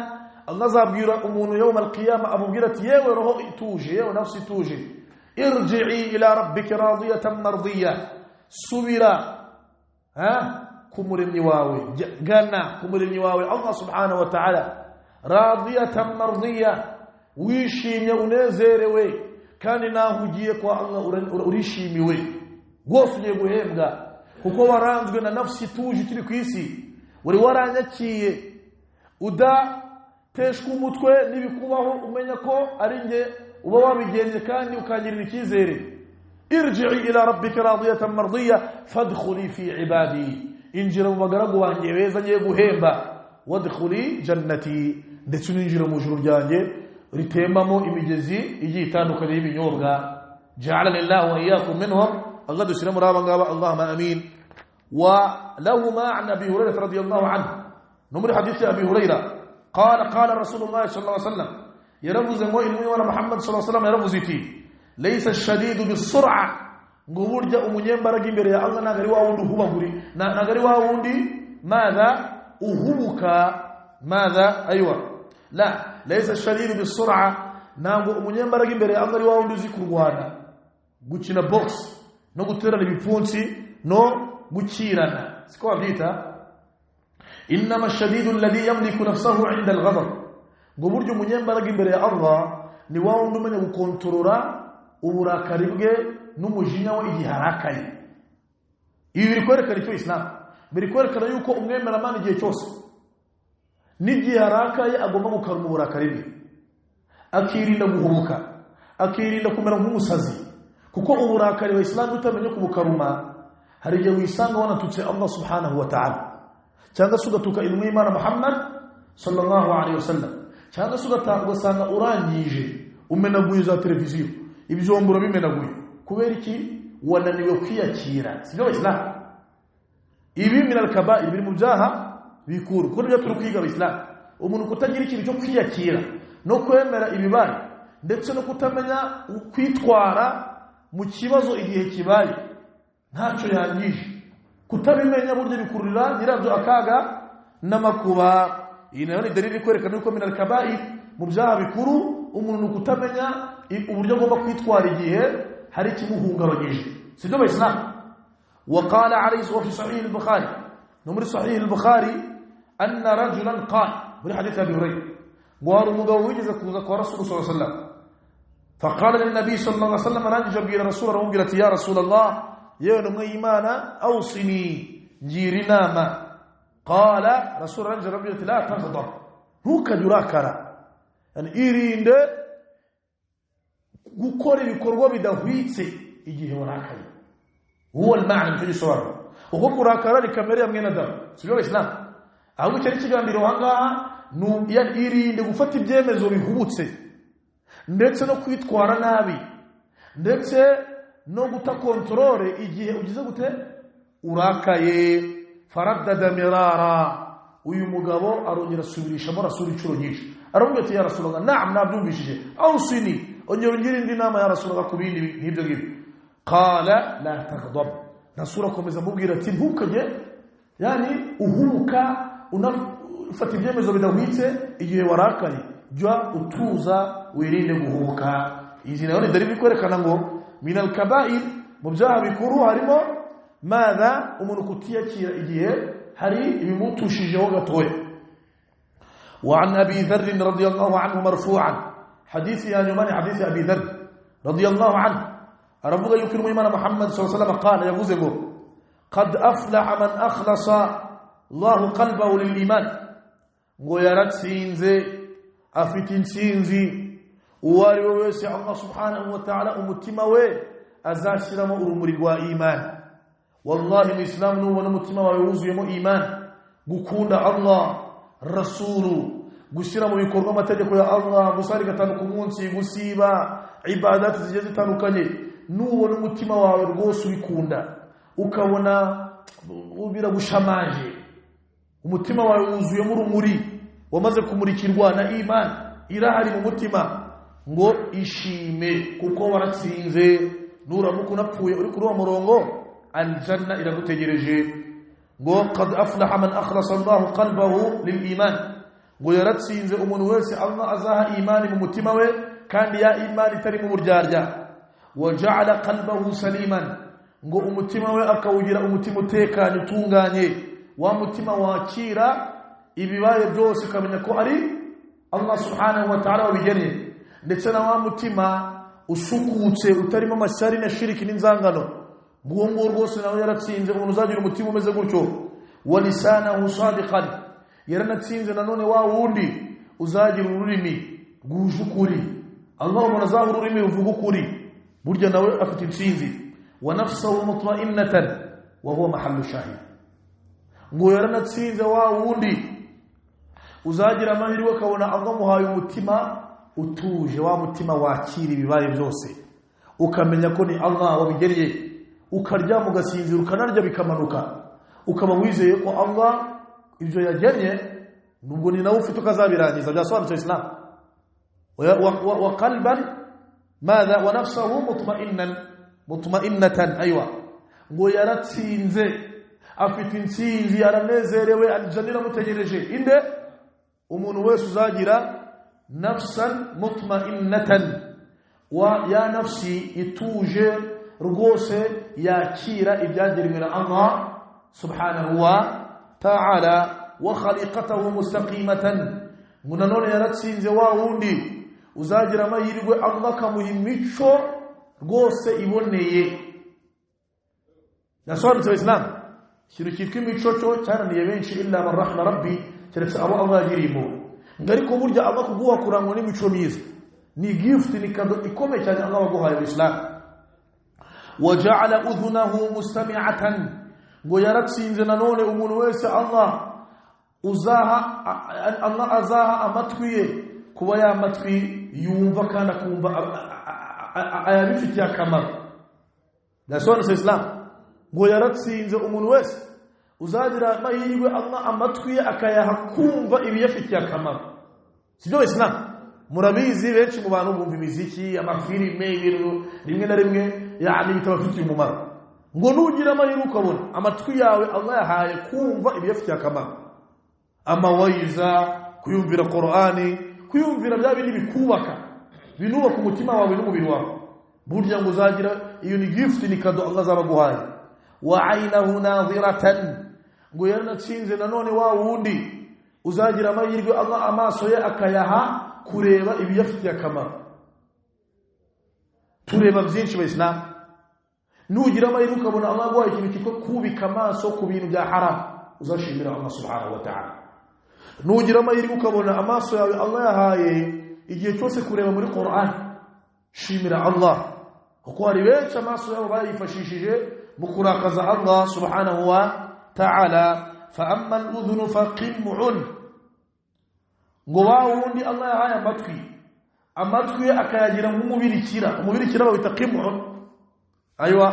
النظر بيرا أمون يوم القيامة أبو بيرت يا وروح توجي يا ونفسي توجي ارجعي إلى ربك راضية مرضية سبرا كمر النواوي قالنا كمر النواوي الله سبحانه وتعالى راضية مرضية ويشي يونزيروي kandi nahugiye kwa Allah urishimiwe gose ugiye guhembwa kuko waranzwe na nafsi tuje turi kwisi wari waranyakiye udateshwa umutwe nibikubaho umenya ko ari nge uba wabigenze kandi ukangirira ikizere. irji'i ila rabbika radiyatan mardiya fadkhuli fi ibadi injira mu bagaragu banjye beza ngiye guhemba wadkhuli jannati ndetse ninjira mu juru ryanjye ritembamo imigezi igiye itandukanye y'ibinyobwa. ja'alani Allah wa iyyakum minhum Allah dusira muraba ngaba Allahumma amin. wa lahu ma'na Abi Hurairah radiyallahu anhu numri hadith Abi Hurairah qala Rasulullah sallallahu alaihi wasallam yaravuze ngo ilmu wa Muhammad sallallahu alaihi wasallam yaravuze iti laysa ash-shadidu bis-sur'a ngo burya umunyembaraga imbere ya Allah nagari wa wundi uhubaguri nagari wa wundi madha uhubuka madha aywa لا ليس الشديد بالسرعه نانgo umunyembaraga imbere angari wa wundi uzi kurwana gukina box no guterana ibipfunsi no gukirana siko babyita. inma الشديد الذي يملك نفسه عند الغضب ngo buryo umunyembaraga imbere ya Allah ni wa wundi umenya gukontorora uburakari bwe n'umujinya we igihe harakaye. ibi biri kwerekana icyo Islam biri kwerekana yuko umwemera Imana igihe cyose n'igihe harakaye agomba gukaruma uburakari bwe akirinda guhumuka akirinda kumera nk'umusazi kuko uburakari wa Islam utamenye kubukaruma hari igihe wisanga wanatutse Allah subhanahu wa ta'ala cyangwa se ugatuka intumwa y'Imana Muhammad sallallahu alaihi wasallam cyangwa se ugasanga urangije umenaguye za televiziyo ibyomburo bimenaguye kubera iki wananiwe kwiyakira. sibyo Islam ibi min al-kaba'ir biri mu byaha bikuru kuko byo turukwiga Islam umuntu kutagira ikintu cyo kwiyakira no kwemera ibibaye ndetse no kutamenya kwitwara mu kibazo igihe kibaye ntacyo yangije kutabimenya buryo bikururira nyirabyo akaga n'amakuba. iyi nayo ni dalili kwerekana yuko min al-kaba'ir mu byaha bikuru umuntu kutamenya uburyo agomba kwitwara igihe hari kimuhungabanyije. sibyo Islam. وقال عليه الصلاة والسلام في صحيح البخاري نمر صحيح البخاري أن رجلا قال من حديث أبي هريرة قالوا مدوجز كوزا رسول صلى الله عليه وسلم فقال للنبي صلى الله عليه وسلم رجل بي رسول الله قالت يا رسول الله يا نم إيمانا أوصني جيرنا ما قال رسول رجل ربي لا تغضب هو كجراكرا يعني إيرين gukora ibikorwa bidahwitse igihe warakaye huwa al-ma'na fi sura uko kurakara ni kamera ya mwene Adamu. sibyo Islam ahubwo cyari kigambiro hangaha irinde gufata ibyemezo bihubutse ndetse no kwitwara nabi ndetse no guta controle igihe ugize gute urakaye. faraddada mirara uyu mugabo arongera asubirishamo rasuli incuro nyinshi arongera ati ya Rasulullah na'am nabyumvishije awsini ongera indi nama ya Rasulullah kubindi nk'ibyo ngibyo. qala la taghdab Rasulullah komeza mubwira ati ntukaje yani uhuka unafata ibyemezo bidahwitse igihe warakaye jya utuza wirinde guhuka. izi nayo ni dalili kwerekana ngo min al-kaba'ir mu byaha bikuru harimo madha umuntu kutiyakira igihe hari ibimutushijeho gatoya. وعن أبي ذر رضي الله عنه مرفوعا حديث يا نمان حديث أبي ذر رضي الله عنه ربنا يكرم إيمان محمد صلى الله عليه وسلم قال يقول قد أفلح من أخلص الله قلبه للإيمان ويرد سينزي أفتن سينزي واريوسي الله سبحانه وتعالى أمتموي أزاشر ما أمرق وإيمان والله الإسلام نو ونمتموي ويوزي مو إيمان قكون الله rasulu gushira mu bikorwa amategeko ya Allah gusarika tanukumunsi gusiba ibadat zigiye zitandukanye nubona umutima wawe rwose ubikunda ukabona biragushamaje umutima wawe wuzuyemo urumuri wamaze kumurikirwa na imani irahari mu mutima ngo ishime kuko waratsinze nuramuka unapfuye uri kuri uwo murongo aljanna iragutegereje ngo qad aflaha man akhlasa Allahu qalbahu lil iman ngo yaratsinze umuntu wese Allah azaha imani mu mutima we kandi ya imani itari mu buryarya waja'ala qalbahu saliman ngo umutima we akawugira umutima utekanye utunganye wa mutima wakira ibibaye byose kamenya ko ari Allah subhanahu wa ta'ala wabigennye ndetse na wa mutima usukutse utarimo amashyari na shiriki n'inzangano ngo rwose nawe yaratsinze umuntu uzagira umutima umeze gutyo walisanahu sadiqan yaranatsinze nanone wa wundi uzagira ururimi rwuje ukuri Allah umuntu azaha ururimi ruvuga ukuri burya nawe afite intsinzi wa nafsuhu mutma'innatan wa huwa mahallu shahid ngo yaranatsinze wa wundi uzagira amahirwe akabona Allah muhaye umutima utuje wa mutima wakira ibibaye byose ukamenya ko ni Allah wabigereye ukarya mugasinzira ukanarya bikamanuka ukaba wizeye ko Allah ibyo yagennye nubwo ni nawe ufite ukazabirangiza byasobanutse Islam wa qalban madha wa nafsuhu mutma'innatan aywa ngo yaratsinze afite intsinzi aranezerewe aljanna iramutegereje inde umuntu wese uzagira nafsan mutma'innatan wa ya nafsi ituje rwose yakira ibyagirira Allah subhanahu wa ta'ala wa khaliqatahu mustaqimatan munanone yaratsinze wa wundi uzagira amahirwe Allah kamuha imico rwose iboneye nasobanutse Islam ikintu cyitwa imico cyo cyananiye benshi illa man rahma rabbi keretse abo Allah yagirimo ngariko burya Allah kuguha kurango n'imico myiza ni gift ni kado ikomeye cyane Allah waguhaye Islam waja'ala udhunahu mustami'atan ngo yaratsinze nanone umuntu wese Allah azaha amatwi ye kuba ya matwi yumva kandi akumva ayabifitiye akamaro nasobanutse Islam ngo yaratsinze umuntu wese uzagira amahirwe Allah amatwi ye akayaha kumva ibiyafitiye akamaro sibyo Islam murabizi benshi mu bantu bumva imiziki amafilime ibintu rimwe na rimwe yani bitabafitiye umumaro ngo nugira amahirwe ukabona amatwi yawe Allah yahaye kumva ibiyafitiye akamaro amawayiza kuyumvira Qur'ani kuyumvira bya bindi bikubaka binubaka umutima wawe n'umubiri wawe burya ngo uzagira iyo ni gift ni kado Allah zabaguhaye wa aynahu nadhiratan ngo yaranatsinze nanone wa wundi uzagira amahirwe Allah amaso ye akayaha kureba ibiyafitiye akamaro tureba byinshi Islam nugira amahirwe ukabona Allah aguhaye ikintu cyitwa kubika amaso ku bintu bya haram uzashimira Allah subhanahu wa ta'ala nugira amahirwe ukabona amaso yawe Allah yahaye igihe cyose kureba muri Qur'an shimira Allah kuko hari benshi amaso yabo bayifashishije mu kurakaza Allah subhanahu wa ta'ala fa amma al-udhunu faqim'un ngo wawundi Allah yahaye amatwi akayagira nk'umubirikira bawita qim'un aywa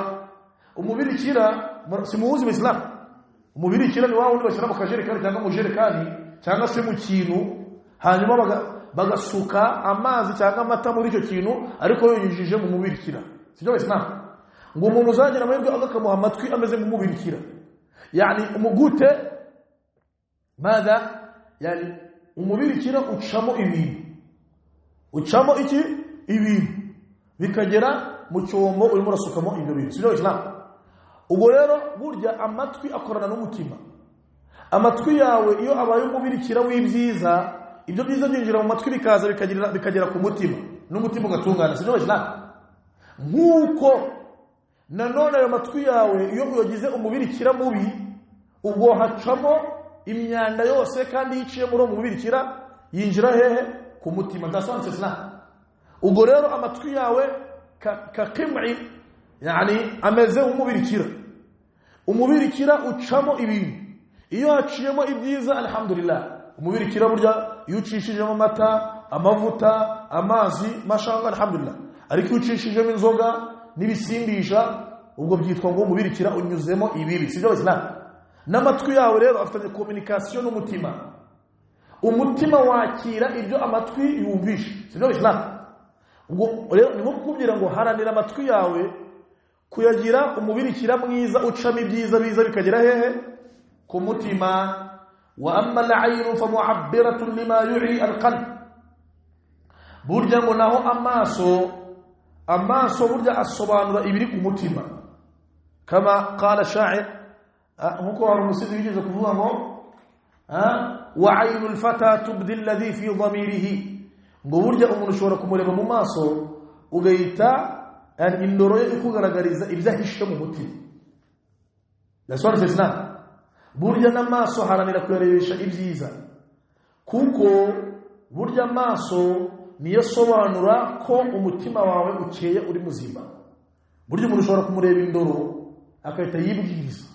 umubirikira simuzi mu Islam umubirikira ni wawundi bashyira mu kajerekani cyangwa mu jerekani cyangwa se mu kintu hanyuma bagasuka amazi cyangwa amata muri icyo kintu ariko yonyujije mu mubirikira sibyo Islam ngo umuntu uzagira amahirwe agakamuha amatwi ameze nk'umubirikira yani umugute madha yani umubirikira ucamo ibintu bikagera mu cyombo urimo urasukamo ibyo bintu sibyo Islam ubwo rero burya amatwi akorana n'umutima amatwi yawe iyo abaye umubirikira w'ibyiza ibyo byiza byinjira mu matwi bikaza bikagera ku mutima n'umutima ugatungana sibyo Islam nkuko nanone ayo matwi yawe iyo uyagize umubirikira mubi ubwo hacamo imyanda yose kandi yiciye muri uwo mubirikira yinjira hehe ku mutima ndasanze Islam ubwo rero amatwi yawe ka qim'i yani ameze umubirikira ucamo ibintu iyo haciyemo ibyiza alhamdulillah umubirikira burya iyo ucishijemo amata amavuta amazi mashallah alhamdulillah ariko iyo ucishijemo inzoga n'ibisindisha ubwo byitwa ngo umubirikira unyuzemo ibibi sibyo Islam. N'amatwi yawe rero afite communication n'umutima. Umutima wakira ibyo amatwi yumvisha sibyo Islam. Ubwo rero ni nko kukubwira ngo haranira amatwi yawe kuyagira umubirikira mwiza ucamo ibyiza biza bikagera hehe ku mutima. Wa amma al-'aynu fa mu'abbiratun lima yu'i al-qalb. Burya ngo naho amaso burya asobanura ibiri ku mutima. Kama qala sha'ir nkuko hari umusizi wigeze kuvuga ngo wa 'aynu al-fata tubdi alladhi fi dhamirihi. Ngo burya umuntu ushobora kumureba mu maso ugahita indoro ye ikugaragariza ibyahishe mu mutima. Yasobanutse Islam. Burya n'amaso haranira kuyarebesha ibyiza kuko burya amaso niyo sobanura ko umutima wawe ukeye uri muzima. Burya umuntu ushobora kumureba indoro akahita yibwiriza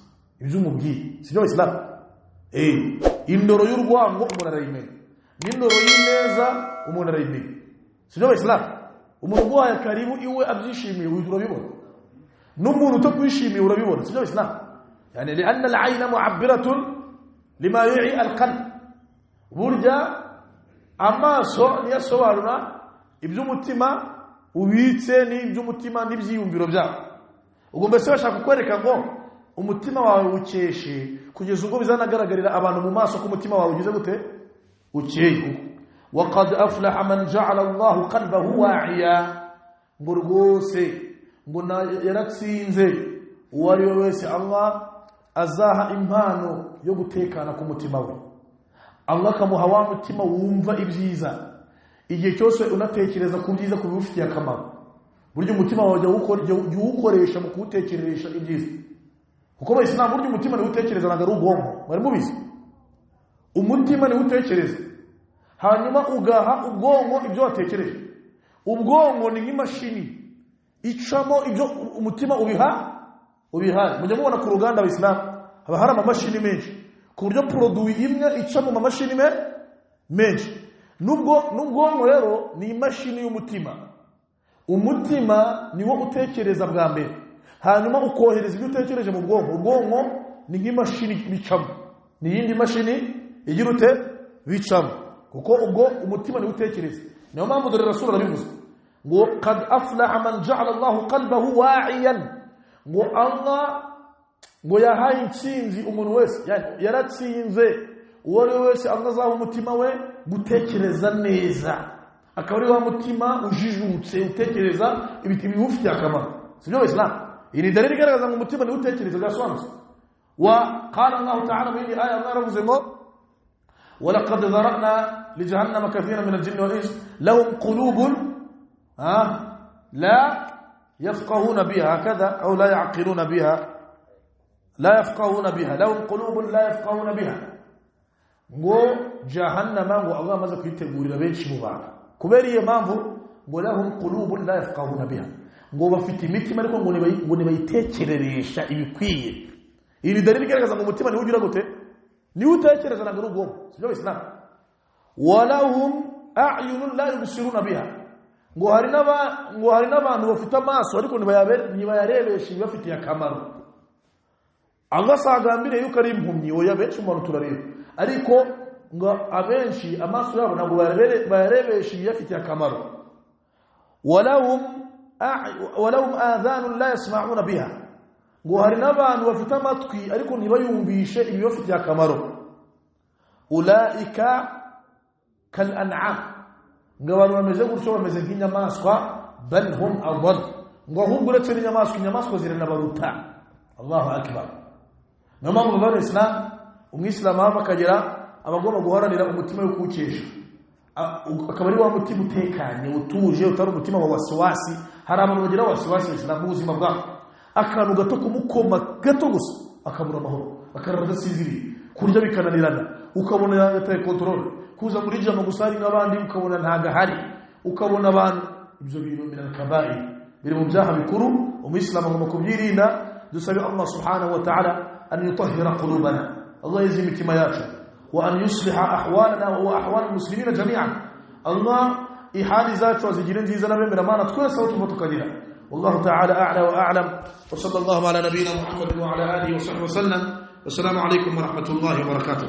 iby'umubwiye sibyo Islam. Indoro y'urwango umuntu arayimenya n'indoro y'ineza umuntu arayimenya sibyo Islam. Umuntu uguhaye karibu iwe abyishimiye urabibona, n'umuntu utakwishimiye urabibona sibyo Islam. يعني لأن العين معبرة لما يعي القلب. burya amaso niyo asobanura iby'umutima ubitse n'iby'umutima n'ibyiyumviro byawe. Ubwo mbese bashaka kukwereka ngo umutima wawe ukeshe kugeza ubwo bizanagaragarira abantu mu maso ko umutima wawe ugize gute ukeye. وقد أفلح من جعل الله قلبه واعيا. ngo rwose ngo yaratsinze uwari we wese Allah azaha impano yo gutekana ku mutima we. Allah kamuha wa mutima wumva ibyiza igihe cyose unatekereza ku byiza ku bifitiye akamaro. Buryo umutima wawe uwukoresha mu kuwutekereresha ibyiza kuko mu Islam buryo umutima ni utekereza ntabwo ari ubwonko. Bari mubizi umutima ni utekereza hanyuma ugaha ubwonko ibyo watekereje. Ubwonko ni nk'imashini icamo ibyo umutima ubiha. Mujya mubona ku ruganda Islam haba hari amamashini menshi ku buryo produit imwe ica mu mamashini menshi. N'ubwonko rero ni imashini y'umutima. Umutima niwo utekereza bwa mbere hanyuma ukohereza ibyo utekereje mu bwonko. Ubwonko ni nk'imashini bicamo n'iyindi mashini igira ute bicamo kuko ubwo umutima niwo utekereza. Niyo mpamvu dore Rasul arabivuze ngo qad aflaha man ja'ala Allahu qalbahu wa'iyan. Ngo Allah ngo yahaye intsinzi umuntu wese yaratsinze uwo wese Allah azaha umutima we gutekereza neza akaba ari wa mutima ujijutse utekereza ibiti bifitiye akamaro sibyo Islam. Iyi ni dalili igaragaza ngo umutima ni utekereza gasobanutse. Wa qala Allah ta'ala bi aya naravuze ngo ولقد ذرأنا لجهنم كثيرا من الجن والإنس لهم قلوب لا يفقهون بها كذا أو لا يعقلون بها لا يفقهون بها لهم قلوب لا يفقهون بها. ngo jahannama ngo Allah amaze kwitegurira benshi mu bantu kubera iyo mpamvu ngo lahum qulubun la yafqahuna biha. ngo bafite imitima ariko ngo nibayitekereresha ibikwiye. Iyi dalili igaragaza ngo umutima niwo ugira gute niwo utekereza ntabwo ari ubwonko sibyo Islam. walahum a'yunun la yubsiruna biha. ngo hari n'abantu bafite amaso ariko ntibayarebesha ibibafitiye akamaro. Allah sagambire yuko ari impumyi oya benshi mu bantu turareba ariko ngo abenshi amaso yabo ntabwo bayarebesha ibibafitiye akamaro. walahum adhanun la yasma'una biha. ngo hari n'abantu bafite amatwi ariko ntibayumvishe ibibafitiye akamaro. ulaika kal an'am. ngo abantu bameze gutyo bameze nk'inyamaswa bal hum adall. ngo ahubwo uretse n'inyamaswa ziranabaruta. Allahu akbar. Niyo mpamvu mu Islam umwisilamu hava akagera abagomba guharanira umutima wo kuwukesha akaba ari wa mutima utekanye utuje utari umutima wa wasiwasi. Hari abantu bagira wasiwasi Islam mu buzima bwabo akantu gato kumukoma gato gusa akabura amahoro akarara adasinziriye kurya bikananirana ukabona yataye control kuza muri jama gusari n'abandi ukabona ntagahari ukabona abantu ibyo bintu min kaba'i biri mu byaha bikuru. Umuyisilamu agomba kubyirinda. Dusabe Allah subhanahu wa ta'ala an yutahhira qulubana. Allah yazima imitima yacu wa an yusliha ahwalana wa ahwal almuslimina jami'an. Allah ihali zacu azigire nziza n'abemera mana twese aho tuva tukagira والله تعالى أعلى وأعلم وصلى الله على نبينا محمد وعلى آله وصحبه وسلم والسلام عليكم ورحمة الله وبركاته